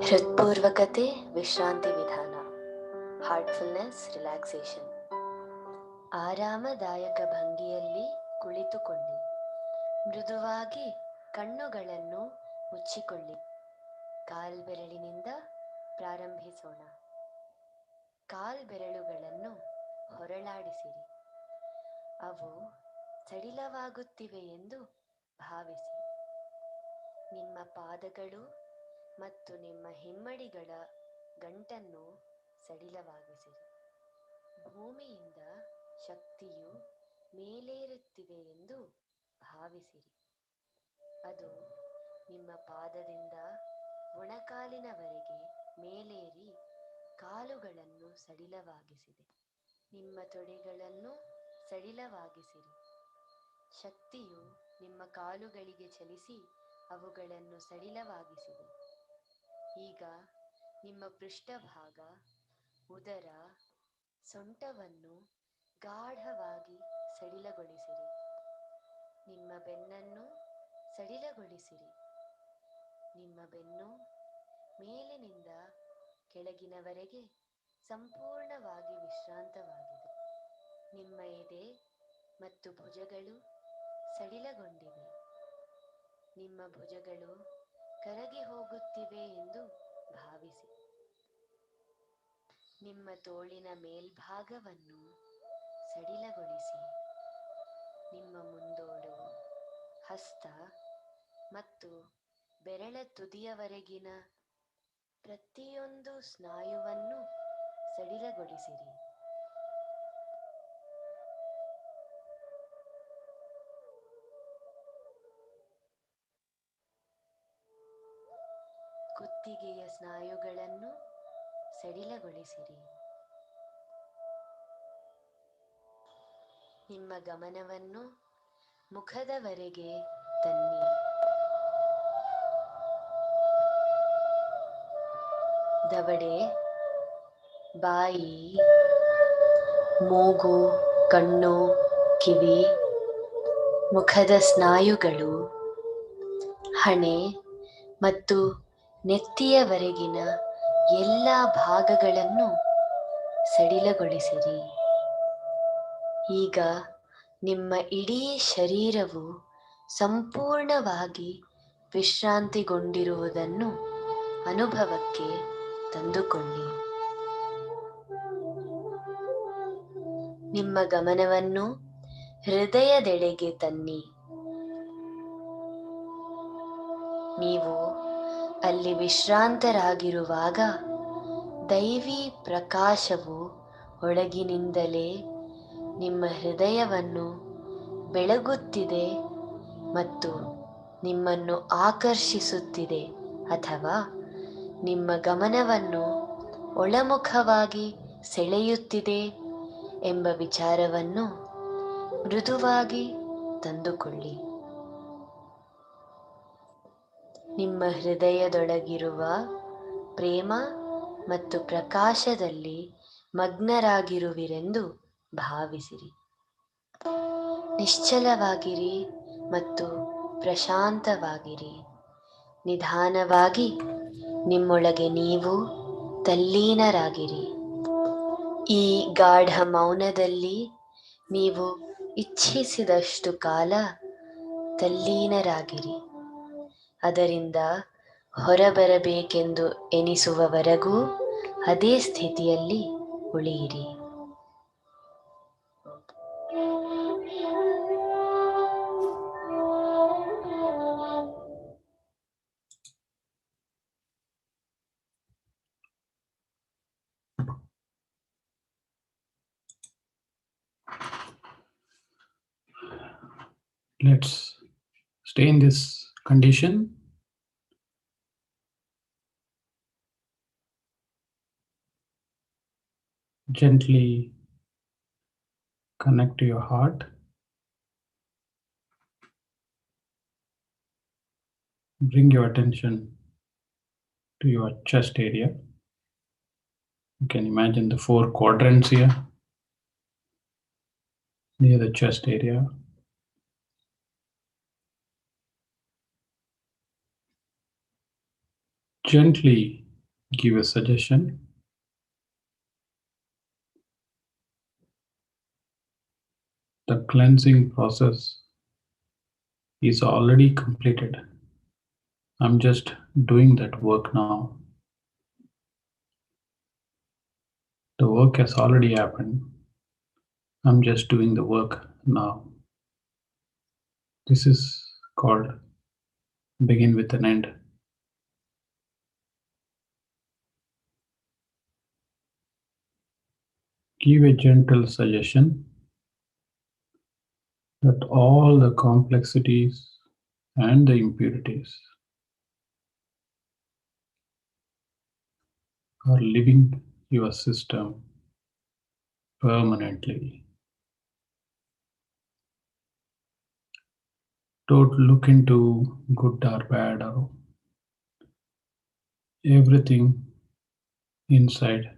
ಹೃತ್ಪೂರ್ವಕತೆ ವಿಶ್ರಾಂತಿ ವಿಧಾನ, Heartfulness relaxation. ಆರಾಮದಾಯಕ ಭಂಗಿಯಲ್ಲಿ ಕುಳಿತುಕೊಳ್ಳಿ. ಮೃದುವಾಗಿ ಕಣ್ಣುಗಳನ್ನು ಮುಚ್ಚಿಕೊಳ್ಳಿ. ಕಾಲ್ಬೆರಳಿನಿಂದ ಪ್ರಾರಂಭಿಸೋಣ. ಕಾಲ್ಬೆರಳುಗಳನ್ನು ಹೊರಳಾಡಿಸಿರಿ. ಅವು ಸಡಿಲವಾಗುತ್ತಿವೆ ಎಂದು ಭಾವಿಸಿ. ನಿಮ್ಮ ಪಾದಗಳು ಮತ್ತು ನಿಮ್ಮ ಹಿಮ್ಮಡಿಗಳ ಗಂಟನ್ನು ಸಡಿಲವಾಗಿಸಿರಿ. ಭೂಮಿಯಿಂದ ಶಕ್ತಿಯು ಮೇಲೇರುತ್ತಿದೆ ಎಂದು ಭಾವಿಸಿರಿ. ಅದು ನಿಮ್ಮ ಪಾದದಿಂದ ಮೊಣಕಾಲಿನವರೆಗೆ ಮೇಲೇರಿ ಕಾಲುಗಳನ್ನು ಸಡಿಲವಾಗಿಸಿದೆ. ನಿಮ್ಮ ತೊಡೆಗಳನ್ನು ಸಡಿಲವಾಗಿಸಿರಿ. ಶಕ್ತಿಯು ನಿಮ್ಮ ಕಾಲುಗಳಿಗೆ ಚಲಿಸಿ ಅವುಗಳನ್ನು ಸಡಿಲವಾಗಿಸಿದೆ. ಈಗ ನಿಮ್ಮ ಪೃಷ್ಠಭಾಗ, ಉದರ, ಸೊಂಟವನ್ನು ಗಾಢವಾಗಿ ಸಡಿಲಗೊಳಿಸಿರಿ. ನಿಮ್ಮ ಬೆನ್ನನ್ನು ಸಡಿಲಗೊಳಿಸಿರಿ. ನಿಮ್ಮ ಬೆನ್ನು ಮೇಲಿನಿಂದ ಕೆಳಗಿನವರೆಗೆ ಸಂಪೂರ್ಣವಾಗಿ ವಿಶ್ರಾಂತವಾಗಿದೆ. ನಿಮ್ಮ ಎದೆ ಮತ್ತು ಭುಜಗಳು ಸಡಿಲಗೊಂಡಿವೆ. ನಿಮ್ಮ ಭುಜಗಳು ಕರಗಿ ಹೋಗುತ್ತಿವೆ ಎಂದು ಭಾವಿಸಿ. ನಿಮ್ಮ ತೋಳಿನ ಮೇಲ್ಭಾಗವನ್ನು ಸಡಿಲಗೊಳಿಸಿ. ನಿಮ್ಮ ಮುಂದೋಡು, ಹಸ್ತ ಮತ್ತು ಬೆರಳ ತುದಿಯವರೆಗಿನ ಪ್ರತಿಯೊಂದು ಸ್ನಾಯುವನ್ನು ಸಡಿಲಗೊಳಿಸಿರಿ. ಕುತ್ತಿಗೆಯ ಸ್ನಾಯುಗಳನ್ನು ಸಡಿಲಗೊಳಿಸಿರಿ. ನಿಮ್ಮ ಗಮನವನ್ನು ಮುಖದವರೆಗೆ ತನ್ನಿ. ದವಡೆ, ಬಾಯಿ, ಮೂಗು, ಕಣ್ಣು, ಕಿವಿ, ಮುಖದ ಸ್ನಾಯುಗಳು, ಹಣೆ ಮತ್ತು ನೆತ್ತಿಯವರೆಗಿನ ಎಲ್ಲ ಭಾಗಗಳನ್ನು ಸಡಿಲಗೊಳಿಸಿರಿ. ಈಗ ನಿಮ್ಮ ಇಡೀ ಶರೀರವು ಸಂಪೂರ್ಣವಾಗಿ ವಿಶ್ರಾಂತಿಗೊಂಡಿರುವುದನ್ನು ಅನುಭವಕ್ಕೆ ತಂದುಕೊಳ್ಳಿ. ನಿಮ್ಮ ಗಮನವನ್ನು ಹೃದಯದೆಡೆಗೆ ತನ್ನಿ. ನೀವು ಅಲ್ಲಿ ವಿಶ್ರಾಂತರಾಗಿರುವಾಗ ದೈವಿ ಪ್ರಕಾಶವು ಒಳಗಿನಿಂದಲೇ ನಿಮ್ಮ ಹೃದಯವನ್ನು ಬೆಳಗುತ್ತಿದೆ ಮತ್ತು ನಿಮ್ಮನ್ನು ಆಕರ್ಷಿಸುತ್ತಿದೆ ಅಥವಾ ನಿಮ್ಮ ಗಮನವನ್ನು ಒಳಮುಖವಾಗಿ ಸೆಳೆಯುತ್ತಿದೆ ಎಂಬ ವಿಚಾರವನ್ನು ಮೃದುವಾಗಿ ತಂದುಕೊಳ್ಳಿ. ನಿಮ್ಮ ಹೃದಯದೊಳಗಿರುವ ಪ್ರೇಮ ಮತ್ತು ಪ್ರಕಾಶದಲ್ಲಿ ಮಗ್ನರಾಗಿರುವಿರೆಂದು ಭಾವಿಸಿರಿ. ನಿಶ್ಚಲವಾಗಿರಿ ಮತ್ತು ಪ್ರಶಾಂತವಾಗಿರಿ. ನಿಧಾನವಾಗಿ ನಿಮ್ಮೊಳಗೆ ನೀವು ತಲ್ಲೀನರಾಗಿರಿ. ಈ ಗಾಢ ಮೌನದಲ್ಲಿ ನೀವು ಇಚ್ಛಿಸಿದಷ್ಟು ಕಾಲ ತಲ್ಲೀನರಾಗಿರಿ. ಅದರಿಂದ ಹೊರಬರಬೇಕೆಂದು ಎನಿಸುವವರೆಗೂ ಅದೇ ಸ್ಥಿತಿಯಲ್ಲಿ ಉಳಿಯಿರಿ. Let's stay in this condition. Gently connect to your heart. Bring your attention to your chest area. You can imagine the 4 quadrants here near the chest area. Gently give a suggestion. The cleansing process is already completed. I'm just doing that work now. The work has already happened. I'm just doing the work now. This is called begin with an end. Give a gentle suggestion that all the complexities and the impurities are leaving your system permanently. Don't look into good or bad or everything inside,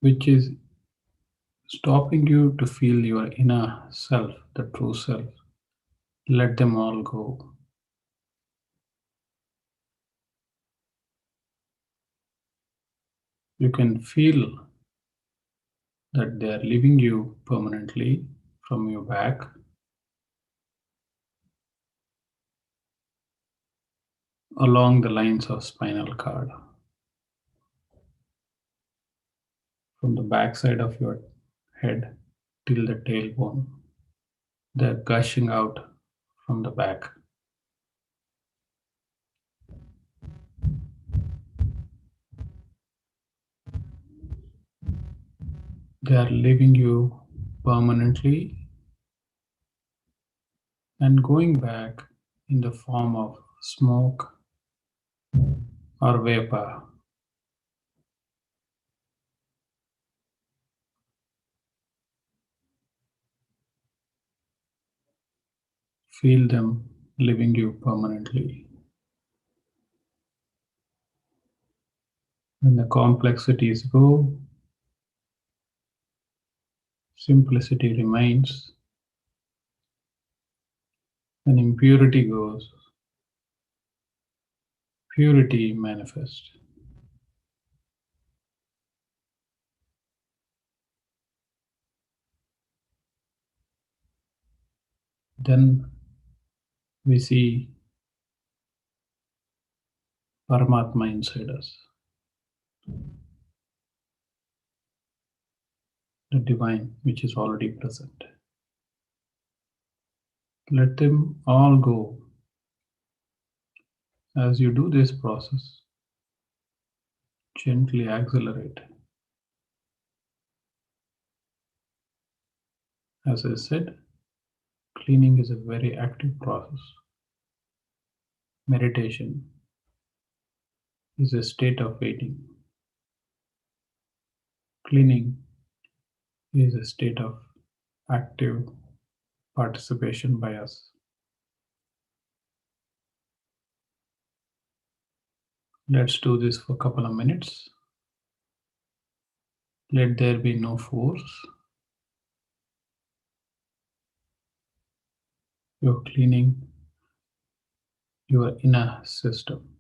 which is stopping you to feel your inner self, the true self. Let them all go. You can feel that they are leaving you permanently from your back along the lines of spinal cord, from the back side of your head till the tailbone. They're gushing out from the back. They are leaving you permanently and going back in the form of smoke or vapor. Feel them leaving you permanently. When the complexities go, simplicity remains. When impurity goes, purity manifests. Then we see Paramatma inside us, the divine which is already present. Let them all go. As you do this process, gently accelerate. As I said, cleaning is a very active process. Meditation is a state of waiting. Cleaning is a state of active participation by us. Let's do this for a couple of minutes. Let there be no force. You're cleaning your inner system.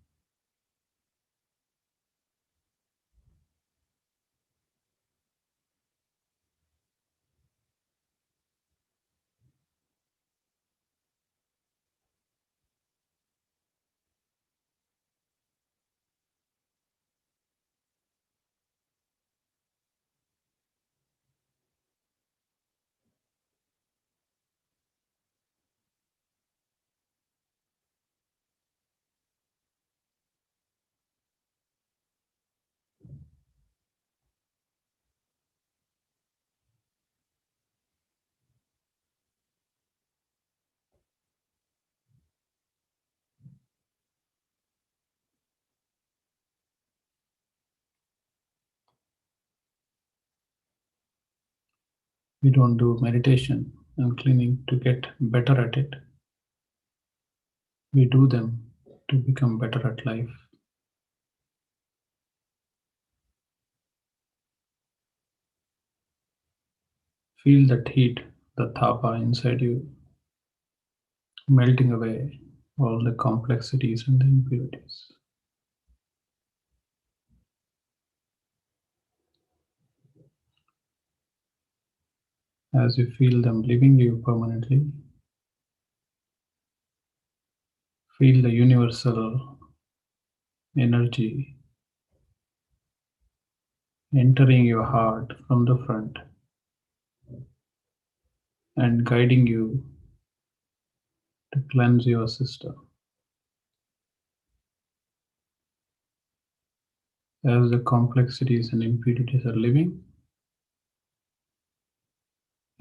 We don't do meditation and cleaning to get better at it. We do them to become better at life. Feel that heat, the tapa inside you, melting away all the complexities and the impurities. As you feel them leaving you permanently, feel the universal energy entering your heart from the front and guiding you to cleanse your system. As the complexities and impurities are living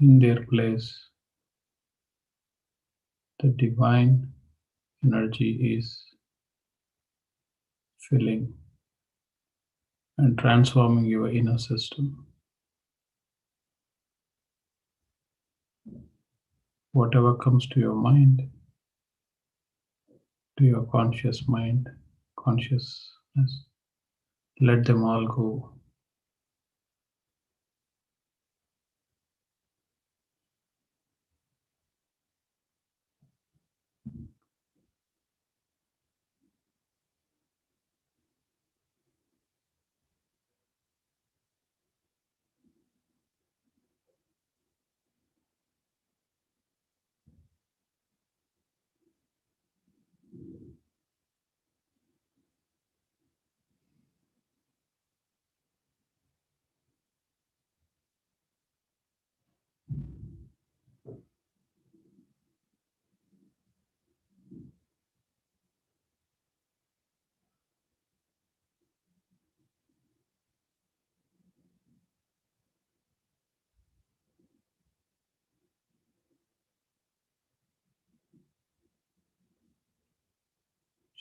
in their place, the divine energy is filling and transforming your inner system. Whatever comes to your mind, to your conscious mind, consciousness, let them all go.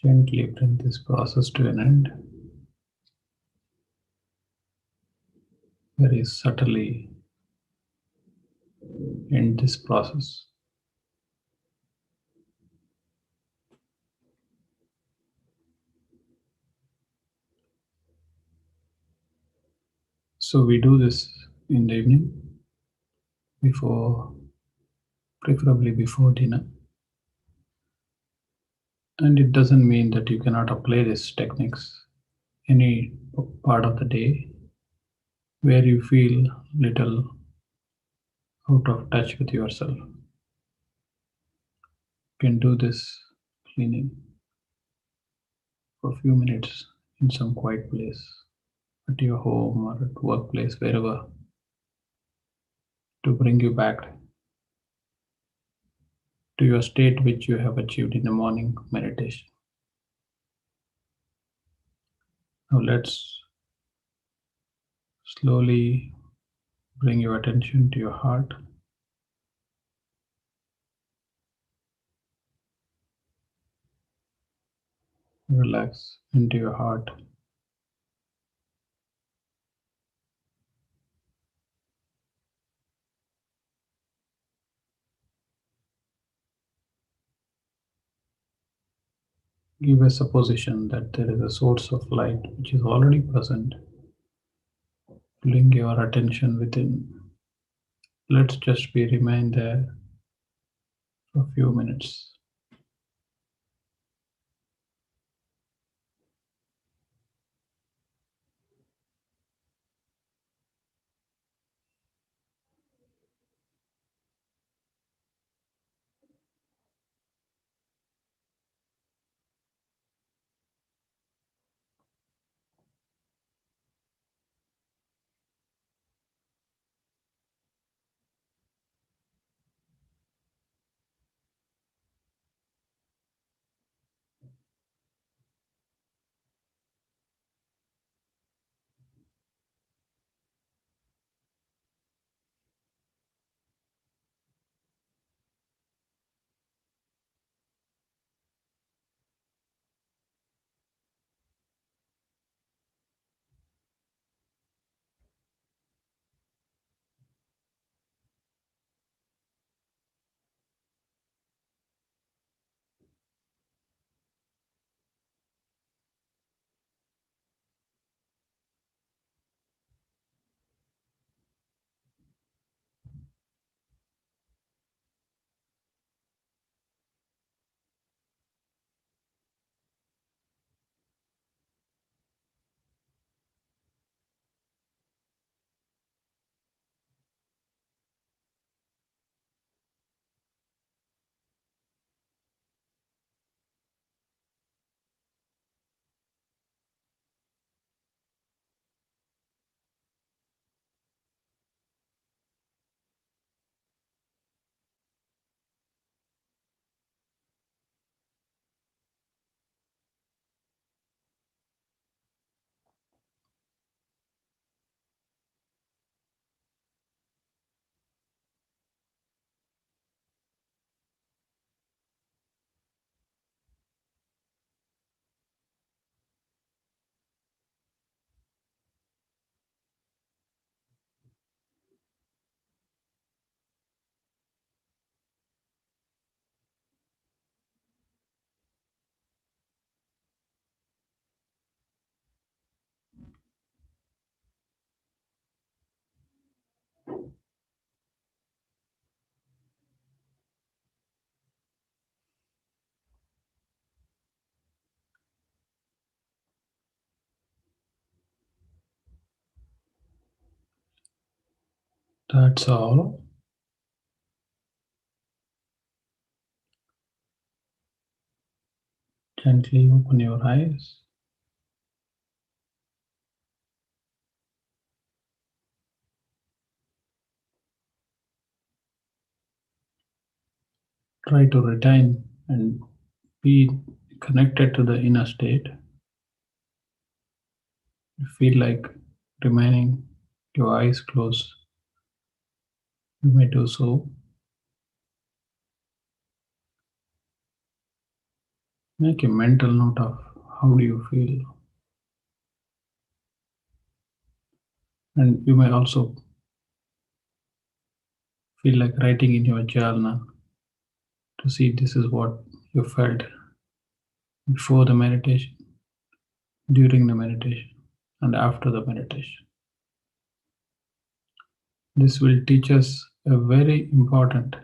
Gently bring this process to an end. Very subtly end this process. So we do this in the evening, preferably before dinner. And it doesn't mean that you cannot apply these techniques any part of the day where you feel little out of touch with yourself. You can do this cleaning for a few minutes in some quiet place, at your home or at workplace, wherever, to bring you back to your state which you have achieved in the morning meditation. Now let's slowly bring your attention to your heart. Relax into your heart. Give a supposition that there is a source of light which is already present, pulling your attention within. Let's just remain there for a few minutes. That's all. Gently open your eyes. Try to retain and be connected to the inner state. You feel like remaining your eyes closed. You may do so. Make a mental note of how do you feel. And you may also feel like writing in your journal to see this is what you felt before the meditation, during the meditation, and after the meditation. This will teach us a very important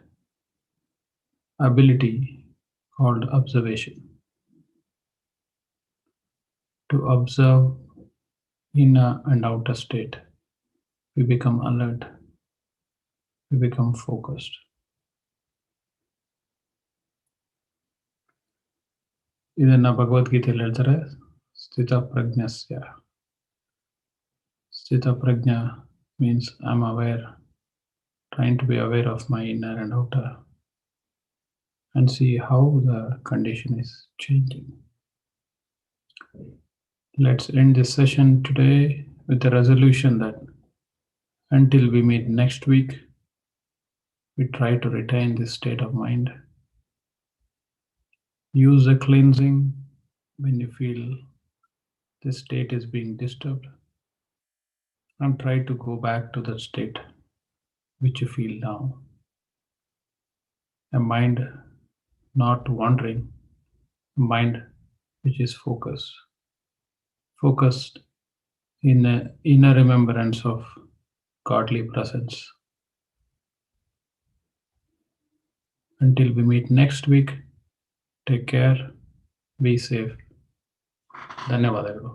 ability called observation. To observe inner and outer state, we become alert, we become focused. ಇದನ್ನ ಭಗವದ್ಗೀತೆಯಲ್ಲಿ ಹೇಳ್ತಾರೆ ಸ್ಥಿತ ಪ್ರಜ್ಞಸ್ಯ. Sthita prajna means I'm aware, trying to be aware of my inner and outer and see how the condition is changing. Let's end this session today with the resolution that until we meet next week, we try to retain this state of mind. Use a cleansing when you feel the state is being disturbed, and try to go back to that state which you feel now. A mind not wandering, a mind which is focused in an inner remembrance of godly presence. Until we meet next week, take care, be safe. ಧನ್ಯವಾದಗಳು.